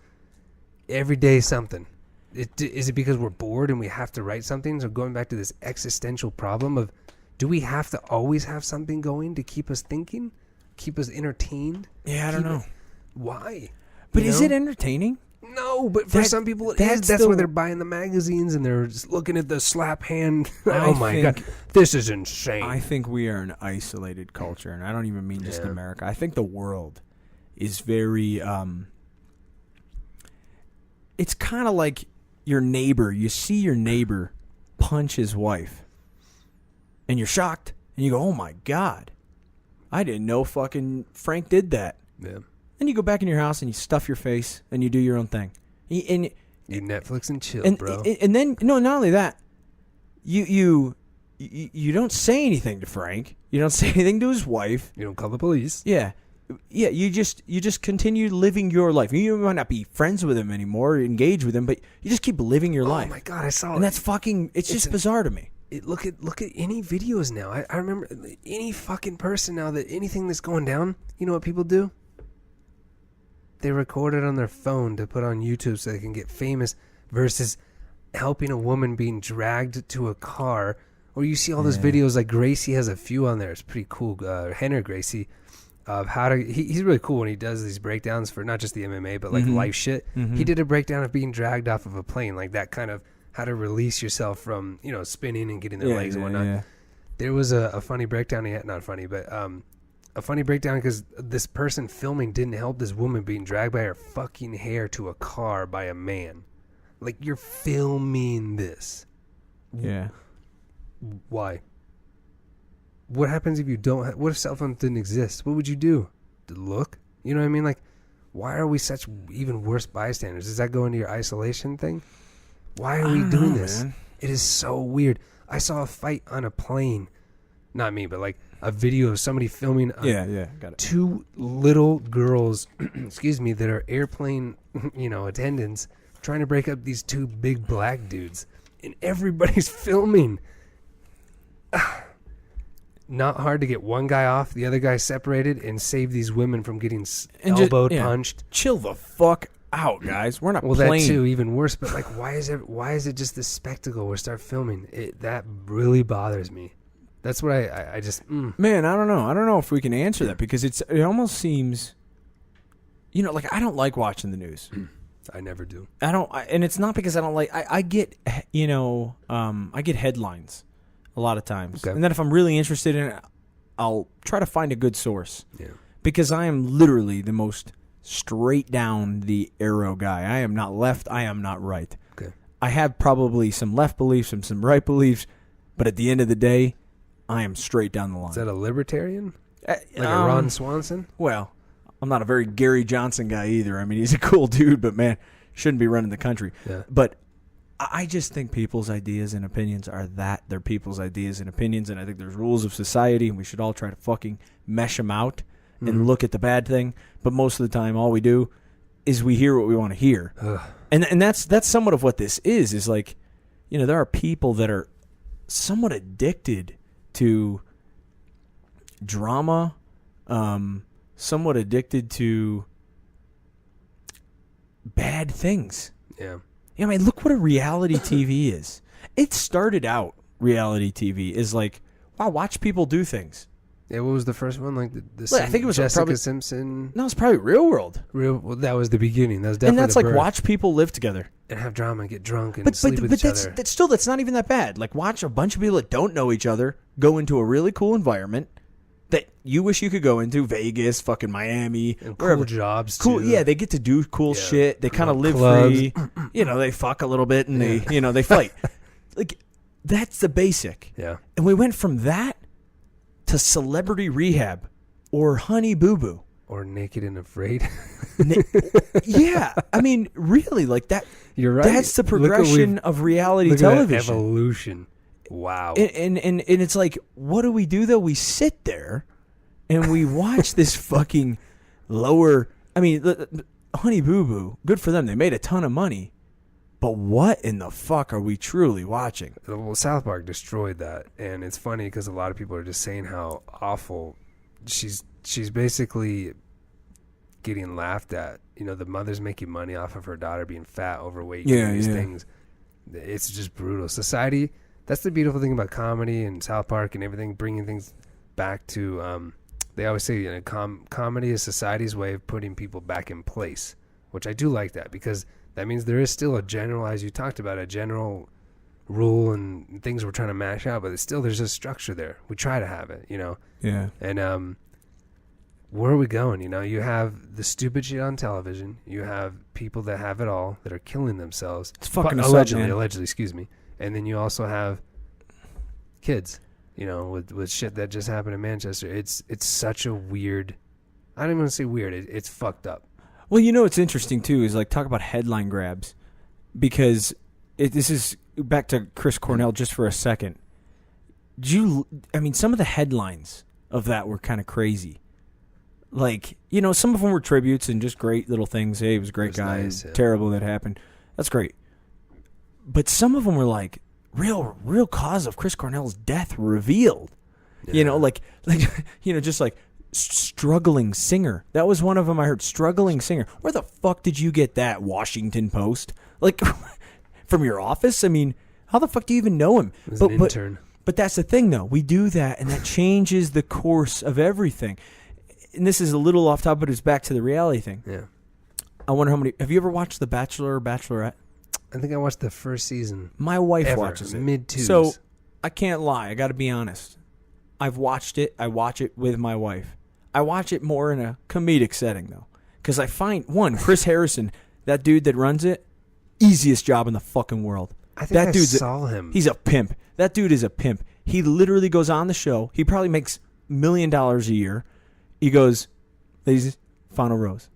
Speaker 1: every day something. Is it because we're bored and we have to write something? So going back to this existential problem of, do we have to always have something going to keep us thinking? Keep us entertained?
Speaker 2: Yeah, I don't know.
Speaker 1: Why?
Speaker 2: But is it entertaining?
Speaker 1: No, but for some people it is. That's why they're buying the magazines and they're just looking at the slap hand. Oh my God. This is insane.
Speaker 2: I think we are an isolated culture, and I don't even mean just America. I think the world is very... it's kind of like your neighbor. You see your neighbor punch his wife, and you're shocked, and you go, oh my God. I didn't know fucking Frank did that.
Speaker 1: Yeah.
Speaker 2: Then you go back in your house and you stuff your face and you do your own thing. And
Speaker 1: you Netflix and chill, bro.
Speaker 2: And then, no, not only that, you don't say anything to Frank. You don't say anything to his wife.
Speaker 1: You don't call the police.
Speaker 2: Yeah. Yeah, you just continue living your life. You might not be friends with him anymore, or engage with him, but you just keep living your life.
Speaker 1: Oh my God, I saw it.
Speaker 2: And that's fucking, it's just bizarre to me.
Speaker 1: Look at any videos now. I remember any fucking person now that anything that's going down, you know what people do? They record it on their phone to put on YouTube so they can get famous, versus helping a woman being dragged to a car. Or you see all those videos, like Gracie has a few on there. It's pretty cool. Henner Gracie, of how to, he's really cool when he does these breakdowns for not just the MMA, but like life shit. He did a breakdown of being dragged off of a plane, like that kind of how to release yourself from, spinning and getting their legs and whatnot. Yeah. There was a funny breakdown, not funny, but a funny breakdown because this person filming didn't help this woman being dragged by her fucking hair to a car by a man. Like, you're filming this.
Speaker 2: Yeah.
Speaker 1: Why? What happens if you don't what if cell phones didn't exist? What would you do? To look? You know what I mean? Like, why are we such even worse bystanders? Does that go into your isolation thing? Why are we doing this? Man. It is so weird. I saw a fight on a plane. Not me, but like a video of somebody filming
Speaker 2: got it.
Speaker 1: Two little girls, excuse me, that are airplane, attendants trying to break up these two big black dudes. And everybody's filming. Not hard to get one guy off, the other guy separated, and save these women from getting elbowed, punched.
Speaker 2: Chill the fuck out, guys. We're not
Speaker 1: well,
Speaker 2: playing.
Speaker 1: That too, even worse. But like, why is it just this spectacle? We start filming it. That really bothers me. That's what I just.
Speaker 2: Man, I don't know. I don't know if we can answer that because it almost seems, like I don't like watching the news.
Speaker 1: I never do.
Speaker 2: And it's not because I don't like. I get I get headlines a lot of times, and then if I'm really interested in it, I'll try to find a good source. Yeah. Because I am literally the most straight down the arrow guy. I am not left. I am not right.
Speaker 1: Okay.
Speaker 2: I have probably some left beliefs and some right beliefs, but at the end of the day, I am straight down the line.
Speaker 1: Is that a libertarian? Like a Ron Swanson?
Speaker 2: Well, I'm not a very Gary Johnson guy either. I mean, he's a cool dude, but man, shouldn't be running the country. Yeah. But I just think people's ideas and opinions are that. They're people's ideas and opinions, and I think there's rules of society, and we should all try to fucking mesh them out and look at the bad thing. But most of the time, all we do is we hear what we want to hear. And that's somewhat of what this is like, there are people that are somewhat addicted to drama, somewhat addicted to bad things.
Speaker 1: Yeah.
Speaker 2: I mean, look what a reality TV is. It started out, reality TV, is like, wow, watch people do things.
Speaker 1: Yeah, what was the first one? Like
Speaker 2: I think it was
Speaker 1: Jessica Simpson.
Speaker 2: No, it's probably Real World.
Speaker 1: Well, that was the beginning. That was definitely
Speaker 2: and that's
Speaker 1: the
Speaker 2: like
Speaker 1: birth.
Speaker 2: Watch people live together
Speaker 1: and have drama and get drunk and sleep with each other.
Speaker 2: But that's not even that bad. Like, watch a bunch of people that don't know each other go into a really cool environment that you wish you could go into. Vegas, fucking Miami,
Speaker 1: and
Speaker 2: wherever.
Speaker 1: Cool jobs.
Speaker 2: Cool,
Speaker 1: too.
Speaker 2: yeah. They get to do cool shit. They kind of live
Speaker 1: clubs.
Speaker 2: free. They fuck a little bit and they fight. Like, that's the basic.
Speaker 1: Yeah.
Speaker 2: And we went from that to Celebrity Rehab or Honey Boo Boo.
Speaker 1: Or Naked and Afraid.
Speaker 2: Yeah. I mean, really, like that.
Speaker 1: You're right.
Speaker 2: That's the progression of reality television.
Speaker 1: Evolution. Wow.
Speaker 2: And it's like, what do we do, though? We sit there and we watch this fucking lower. I mean, Honey Boo Boo, good for them. They made a ton of money. But what in the fuck are we truly watching?
Speaker 1: Well, South Park destroyed that, and it's funny because a lot of people are just saying how awful she's basically getting laughed at. You know, the mother's making money off of her daughter being fat, overweight, doing these things. It's just brutal. Society, that's the beautiful thing about comedy and South Park and everything, bringing things back to, they always say, you know, comedy is society's way of putting people back in place, which I do like that, because that means there is still a general, as you talked about, a general rule and things we're trying to mash out, but it's still, there's a structure there. We try to have it, you know?
Speaker 2: Yeah.
Speaker 1: And where are we going? You know, you have the stupid shit on television. You have people that have it all that are killing themselves.
Speaker 2: It's fucking
Speaker 1: allegedly, excuse me. And then you also have kids, you know, with shit that just happened in Manchester. It's such a weird, I don't even want to say weird. It's fucked up.
Speaker 2: Well, you know what's interesting, too, is like talk about headline grabs. Because this is back to Chris Cornell just for a second. Some of the headlines of that were kind of crazy. Like, you know, some of them were tributes and just great little things. Hey, he was a great guy. Nice, terrible that happened. That's great. But some of them were like, real cause of Chris Cornell's death revealed. Yeah. You know, like you know, just like struggling singer. That was one of them I heard. Struggling singer. Where the fuck did you get that, Washington Post? Like, from your office? I mean, how the fuck do you even know him?
Speaker 1: It was an intern.
Speaker 2: But that's the thing, though. We do that, and that changes the course of everything. And this is a little off topic, but it's back to the reality thing.
Speaker 1: Yeah.
Speaker 2: I wonder how many... Have you ever watched The Bachelor or Bachelorette?
Speaker 1: I think I watched the first season.
Speaker 2: My wife watches it.
Speaker 1: Mid-twos.
Speaker 2: So, I can't lie. I got to be honest. I've watched it. I watch it with my wife. I watch it more in a comedic setting, though. Because I find, one, Chris Harrison, that dude that runs it, easiest job in the fucking world.
Speaker 1: I think I saw him.
Speaker 2: He's a pimp. That dude is a pimp. He literally goes on the show. He probably makes $1 million a year. He goes, ladies, final rose.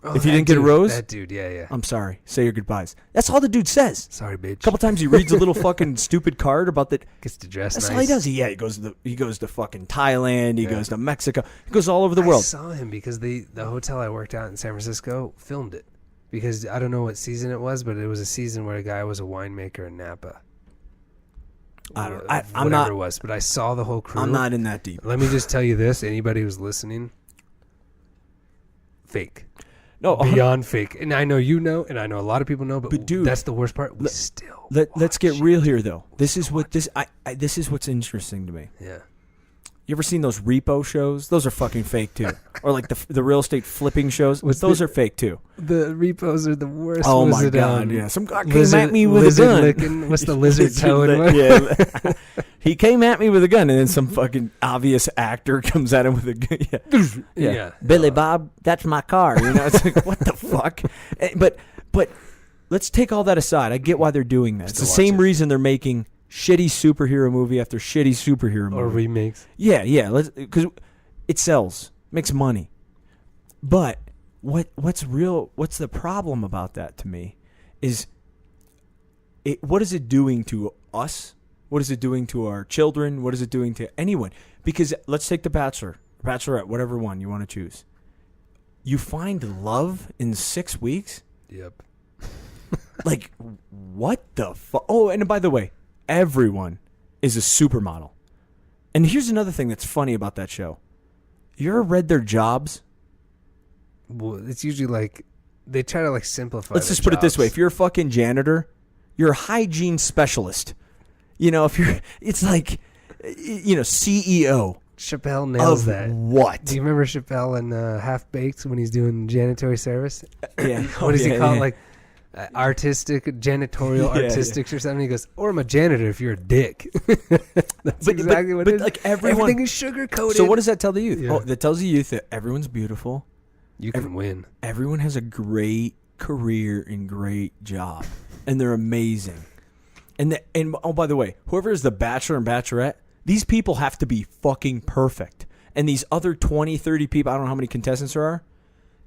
Speaker 1: Oh,
Speaker 2: if you didn't get a rose,
Speaker 1: that dude, yeah.
Speaker 2: I'm sorry. Say your goodbyes. That's all the dude says.
Speaker 1: Sorry, bitch.
Speaker 2: A couple times he reads a little fucking stupid card about that.
Speaker 1: Gets to dress
Speaker 2: That's
Speaker 1: nice.
Speaker 2: all he does. He goes to fucking Thailand. He goes to Mexico. He goes all over the world.
Speaker 1: I saw him because the hotel I worked at in San Francisco filmed it. Because I don't know what season it was, but it was a season where a guy was a winemaker in Napa.
Speaker 2: I'm not.
Speaker 1: It was, but I saw the whole crew.
Speaker 2: I'm not in that deep.
Speaker 1: Let me just tell you this: anybody who's listening, fake.
Speaker 2: No,
Speaker 1: beyond fake. And I know you know, and I know a lot of people know, but
Speaker 2: dude,
Speaker 1: that's the worst part.
Speaker 2: Let's get real here, though. This is what's interesting to me.
Speaker 1: Yeah.
Speaker 2: You ever seen those repo shows? Those are fucking fake too. Or like the real estate flipping shows. Those are fake too.
Speaker 1: The repos are the worst.
Speaker 2: Oh my god! Yeah, some guy came at me with a gun.
Speaker 1: Licking, what's the lizard toeing one?
Speaker 2: Yeah, he came at me with a gun, and then some fucking obvious actor comes at him with a gun. Yeah. Billy Bob, that's my car. You know, it's like, what the fuck? But let's take all that aside. I get why they're doing that. It's the same reason they're making shitty superhero movie after shitty superhero movie.
Speaker 1: Or remakes.
Speaker 2: Yeah. Because it sells. Makes money. But what's the problem about that to me is what is it doing to us? What is it doing to our children? What is it doing to anyone? Because let's take The Bachelor, Bachelorette, whatever one you want to choose. You find love in 6 weeks?
Speaker 1: Yep.
Speaker 2: Like, what the fuck? Oh, and by the way, everyone is a supermodel. And here's another thing that's funny about that show. You ever read their jobs?
Speaker 1: Well, it's usually like they try to like simplify.
Speaker 2: Let's just put it this way: if you're a fucking janitor, you're a hygiene specialist. You know, it's like, you know, CEO.
Speaker 1: Chappelle nails that.
Speaker 2: What?
Speaker 1: Do you remember Chappelle in Half Baked when he's doing janitorial service?
Speaker 2: Yeah.
Speaker 1: What does he call it? Like artistic, janitorial artistics or something? He goes, or I'm a janitor if you're a dick. That's exactly what it is.
Speaker 2: Like everything
Speaker 1: is sugar coated.
Speaker 2: So what does that tell the youth?
Speaker 1: Yeah.
Speaker 2: Oh, that tells the youth that everyone's beautiful.
Speaker 1: You can win.
Speaker 2: Everyone has a great career and great job, and they're amazing. And oh, by the way, whoever is the Bachelor and Bachelorette, these people have to be fucking perfect. And these other 20, 30 people, I don't know how many contestants there are,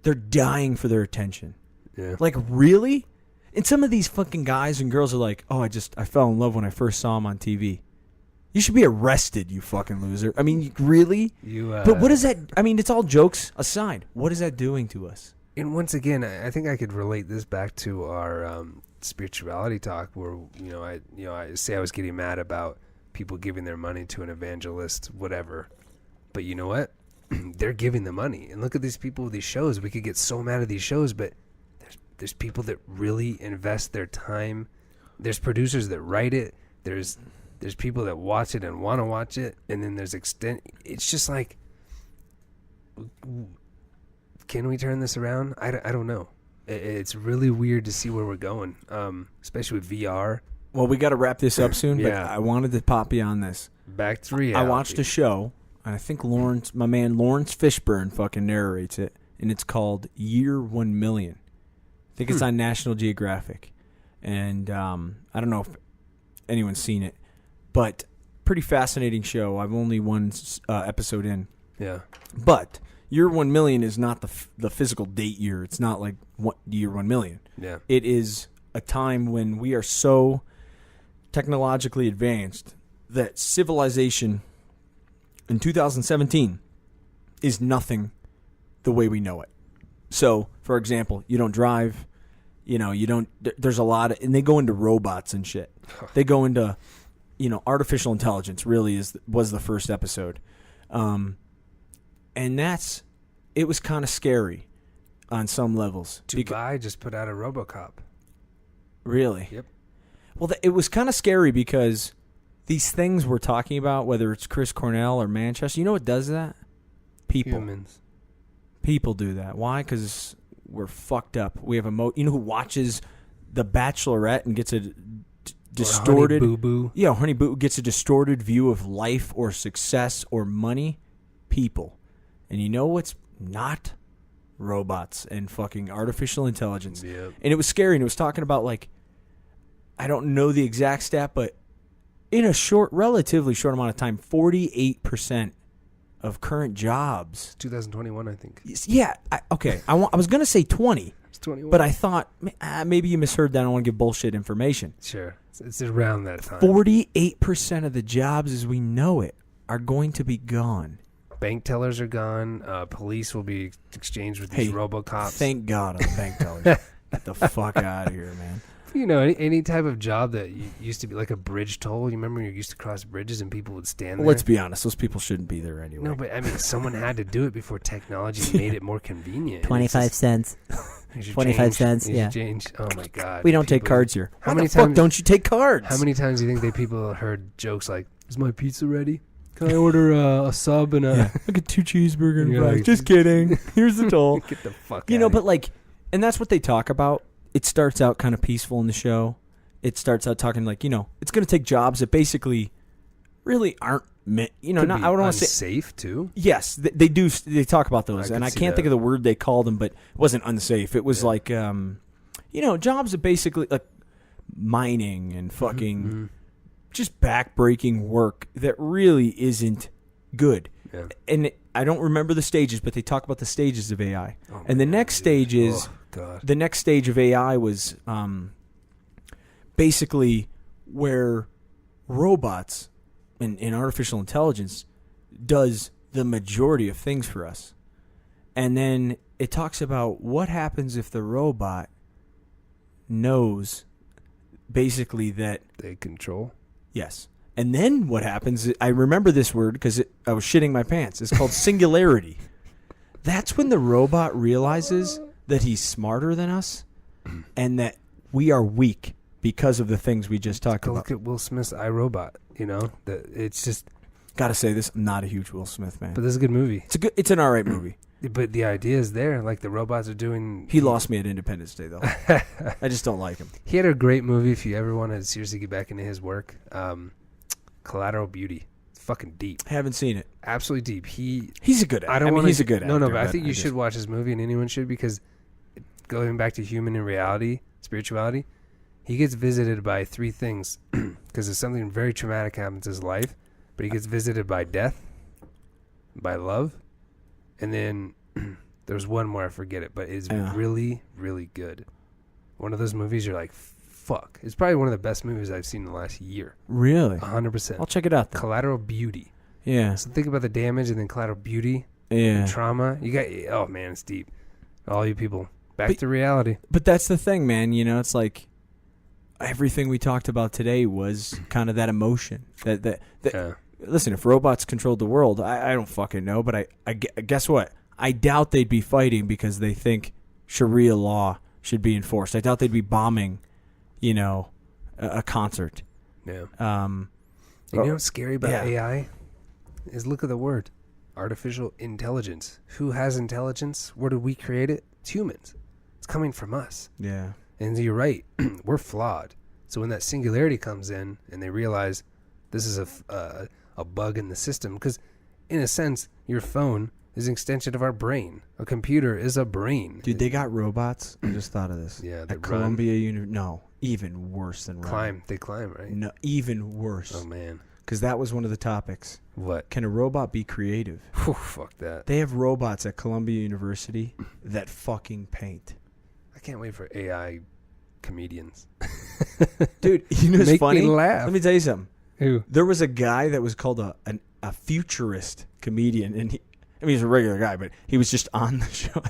Speaker 2: they're dying for their attention.
Speaker 1: Yeah.
Speaker 2: Like, really? And some of these fucking guys and girls are like, oh, I fell in love when I first saw him on TV. You should be arrested, you fucking loser. I mean, really? But what is that? I mean, it's all jokes aside. What is that doing to us?
Speaker 1: And once again, I think I could relate this back to our spirituality talk, where I say I was getting mad about people giving their money to an evangelist, whatever. But you know what? They're giving the money, and look at these people with these shows. We could get so mad at these shows, but there's people that really invest their time. There's producers that write it. There's people that watch it and want to watch it, and then there's It's just like, can we turn this around? I don't know. It's really weird to see where we're going, especially with VR.
Speaker 2: Well, we got to wrap this up soon, but
Speaker 1: Yeah.
Speaker 2: I wanted to pop you on this.
Speaker 1: Back to reality.
Speaker 2: I watched a show, and I think my man Lawrence Fishburne fucking narrates it, and it's called Year 1 Million. I think it's on National Geographic. And I don't know if anyone's seen it, but pretty fascinating show. I've only one episode in.
Speaker 1: Yeah.
Speaker 2: But Year 1 Million is not the physical date year. It's not like Year 1 Million.
Speaker 1: Yeah.
Speaker 2: It is a time when we are so technologically advanced that civilization in 2017 is nothing the way we know it. So, for example, you don't drive, you don't, there's a lot of, and they go into robots and shit. They go into, artificial intelligence really was the first episode. And it was kind of scary on some levels.
Speaker 1: Dubai just put out a RoboCop.
Speaker 2: Really?
Speaker 1: Yep.
Speaker 2: Well, it was kind of scary because these things we're talking about, whether it's Chris Cornell or Manchester, you know what does that? People.
Speaker 1: Humans.
Speaker 2: People do that. Why? Because we're fucked up. We have you know who watches The Bachelorette and gets a distorted...
Speaker 1: Honey Boo Boo.
Speaker 2: Yeah, Honey Boo gets a distorted view of life or success or money? People. And you know what's not? Robots and fucking artificial intelligence.
Speaker 1: Yep.
Speaker 2: And it was scary, and it was talking about, like, I don't know the exact stat, but in a relatively short amount of time, 48% of current jobs.
Speaker 1: 2021, I think.
Speaker 2: Yeah. I was going to say 20,
Speaker 1: It's 21.
Speaker 2: but I thought maybe you misheard that. I don't want to give bullshit information.
Speaker 1: Sure. It's around that time.
Speaker 2: 48% of the jobs as we know it are going to be gone.
Speaker 1: Bank tellers are gone. Police will be exchanged with these RoboCops.
Speaker 2: Thank God on the bank tellers. Get the fuck out of here, man.
Speaker 1: Any type of job that used to be like a bridge toll. You remember you used to cross bridges and people would stand there?
Speaker 2: Let's be honest. Those people shouldn't be there anyway.
Speaker 1: No, but I mean, someone had to do it before technology made it more convenient.
Speaker 3: 25 cents.
Speaker 1: 25
Speaker 3: cents, yeah.
Speaker 1: Change. Oh, my God.
Speaker 2: We don't take cards here.
Speaker 1: How
Speaker 2: How
Speaker 1: many
Speaker 2: the fuck
Speaker 1: times-
Speaker 2: don't you take cards?
Speaker 1: How many times do you think people heard jokes like, is my pizza ready? Can I order a sub and a...
Speaker 2: Yeah. I get 2 cheeseburger and
Speaker 1: You're
Speaker 2: fries.
Speaker 1: like-
Speaker 2: Just kidding. Here's the toll.
Speaker 1: Get the fuck out
Speaker 2: You know,
Speaker 1: of
Speaker 2: but like, and that's what they talk about. It starts out kind of peaceful in the show. It starts out talking like, it's going to take jobs that basically really aren't meant,
Speaker 1: Could
Speaker 2: not,
Speaker 1: be
Speaker 2: I don't want to say.
Speaker 1: safe too.
Speaker 2: Yes, they do. They talk about those,
Speaker 1: I
Speaker 2: and
Speaker 1: could
Speaker 2: I
Speaker 1: see
Speaker 2: can't
Speaker 1: that.
Speaker 2: think of the word they called them, but it wasn't unsafe. It was like, jobs that basically like mining and fucking just backbreaking work that really isn't good.
Speaker 1: Yeah.
Speaker 2: And I don't remember the stages, but they talk about the stages of AI.
Speaker 1: Oh,
Speaker 2: And the
Speaker 1: man,
Speaker 2: next
Speaker 1: dude.
Speaker 2: stage is
Speaker 1: Oh, God.
Speaker 2: the next stage of AI was basically where robots and artificial intelligence does the majority of things for us. And then it talks about what happens if the robot knows basically that,
Speaker 1: They control.
Speaker 2: yes. And then what happens, I remember this word because I was shitting my pants. It's called singularity. That's when the robot realizes that he's smarter than us and that we are weak because of the things we just talked
Speaker 1: Go
Speaker 2: about.
Speaker 1: look at Will Smith's iRobot. That it's just.
Speaker 2: Gotta say this, I'm not a huge Will Smith fan.
Speaker 1: But this is a good movie.
Speaker 2: It's an alright movie.
Speaker 1: But the idea is there. Like the robots are doing.
Speaker 2: He lost me at Independence Day though. I just don't like him.
Speaker 1: He had a great movie. If you ever want to seriously get back into his work, Collateral Beauty. It's fucking deep.
Speaker 2: Haven't seen it.
Speaker 1: Absolutely deep.
Speaker 2: He's a good actor.
Speaker 1: I don't want.
Speaker 2: He's a good actor.
Speaker 1: No, but I think you should watch his movie, and anyone should, because going back to human and reality, spirituality, he gets visited by 3 things because there's something very traumatic happens in his life, but he gets visited by death, by love, and then there's one more, I forget it, but it's really, really good. One of those movies you're like, fuck. It's probably one of the best movies I've seen in the last year.
Speaker 2: Really?
Speaker 1: 100%.
Speaker 2: I'll check it out then.
Speaker 1: Collateral Beauty.
Speaker 2: Yeah.
Speaker 1: So think about the damage and then collateral beauty.
Speaker 2: Yeah.
Speaker 1: Trauma. You got, oh man, it's deep. All you people, back to reality.
Speaker 2: But that's the thing, man. You know, it's like everything we talked about today was kind of that emotion.
Speaker 1: Yeah.
Speaker 2: Listen, if robots controlled the world, I don't fucking know. But I guess what? I doubt they'd be fighting because they think Sharia law should be enforced. I doubt they'd be bombing, you know, a concert.
Speaker 1: Yeah. And you know what's scary about AI? Is look at the word. Artificial intelligence. Who has intelligence? Where did we create it? It's humans. It's coming from us.
Speaker 2: Yeah.
Speaker 1: And you're right. We're flawed. So when that singularity comes in and they realize this is a bug in the system, because in a sense, your phone is an extension of our brain. A computer is a brain.
Speaker 2: Dude, they got robots. I just thought of this.
Speaker 1: Yeah,
Speaker 2: at Columbia University. No, even worse than
Speaker 1: climb. They climb, right?
Speaker 2: No, even worse.
Speaker 1: Oh man.
Speaker 2: Because that was one of the topics.
Speaker 1: What?
Speaker 2: Can a robot be creative?
Speaker 1: Whew, fuck that.
Speaker 2: They have robots at Columbia University that fucking paint.
Speaker 1: I can't wait for AI comedians.
Speaker 2: Dude, you know what's
Speaker 1: Make
Speaker 2: funny?
Speaker 1: me laugh.
Speaker 2: Let me tell you something.
Speaker 1: Who?
Speaker 2: There was a guy that was called a futurist comedian, and he's a regular guy, but he was just on the show.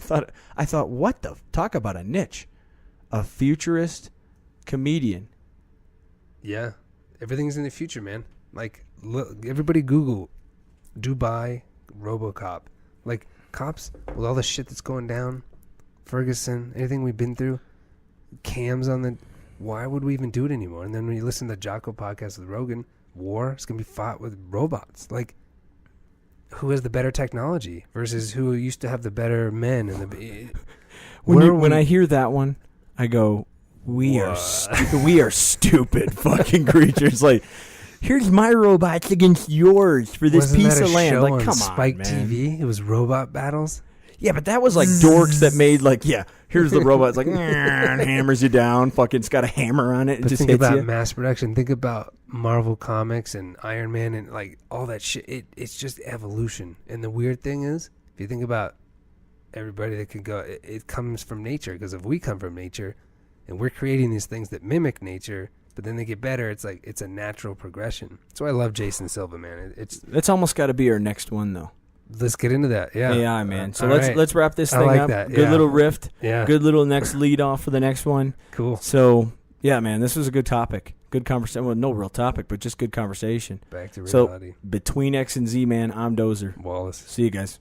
Speaker 2: I thought, what the talk about a niche, a futurist comedian.
Speaker 1: Yeah, everything's in the future, man. Like, look, everybody Google Dubai RoboCop. Like, cops with all the shit that's going down, Ferguson, anything we've been through, cams on the. Why would we even do it anymore? And then when you listen to the Jocko podcast with Rogan, war is gonna be fought with robots. Like, who has the better technology versus who used to have the better men and the.
Speaker 2: When I hear that one, I go, we are stupid fucking creatures. Like, here's my robots against yours for this
Speaker 1: Wasn't
Speaker 2: piece
Speaker 1: that a
Speaker 2: of land.
Speaker 1: show
Speaker 2: Like,
Speaker 1: on
Speaker 2: come
Speaker 1: Spike
Speaker 2: on, man.
Speaker 1: TV. It was robot battles.
Speaker 2: Yeah, but that was like dorks that made like, yeah, here's the robot. It's like, and hammers you down. Fucking, it's got a hammer on it. And
Speaker 1: But
Speaker 2: just
Speaker 1: think
Speaker 2: hits
Speaker 1: about
Speaker 2: you.
Speaker 1: mass production. Think about Marvel Comics and Iron Man and like all that shit. It's just evolution. And the weird thing is, if you think about everybody that can go, it comes from nature. Because if we come from nature and we're creating these things that mimic nature, but then they get better, it's like it's a natural progression. That's why I love Jason Silva, man.
Speaker 2: That's almost got to be our next one, though.
Speaker 1: Let's get into that. Yeah.
Speaker 2: AI, man. So
Speaker 1: all right.
Speaker 2: let's wrap this
Speaker 1: I
Speaker 2: thing
Speaker 1: like
Speaker 2: up.
Speaker 1: that,
Speaker 2: Good
Speaker 1: yeah.
Speaker 2: little rift.
Speaker 1: Yeah.
Speaker 2: Good little next lead off for the next one.
Speaker 1: Cool.
Speaker 2: So, yeah, man, this was a good topic. Good conversation. Well, no real topic, but just good conversation.
Speaker 1: Back to
Speaker 2: So,
Speaker 1: reality.
Speaker 2: between X and Z, man, I'm Dozer.
Speaker 1: Wallace.
Speaker 2: See you guys.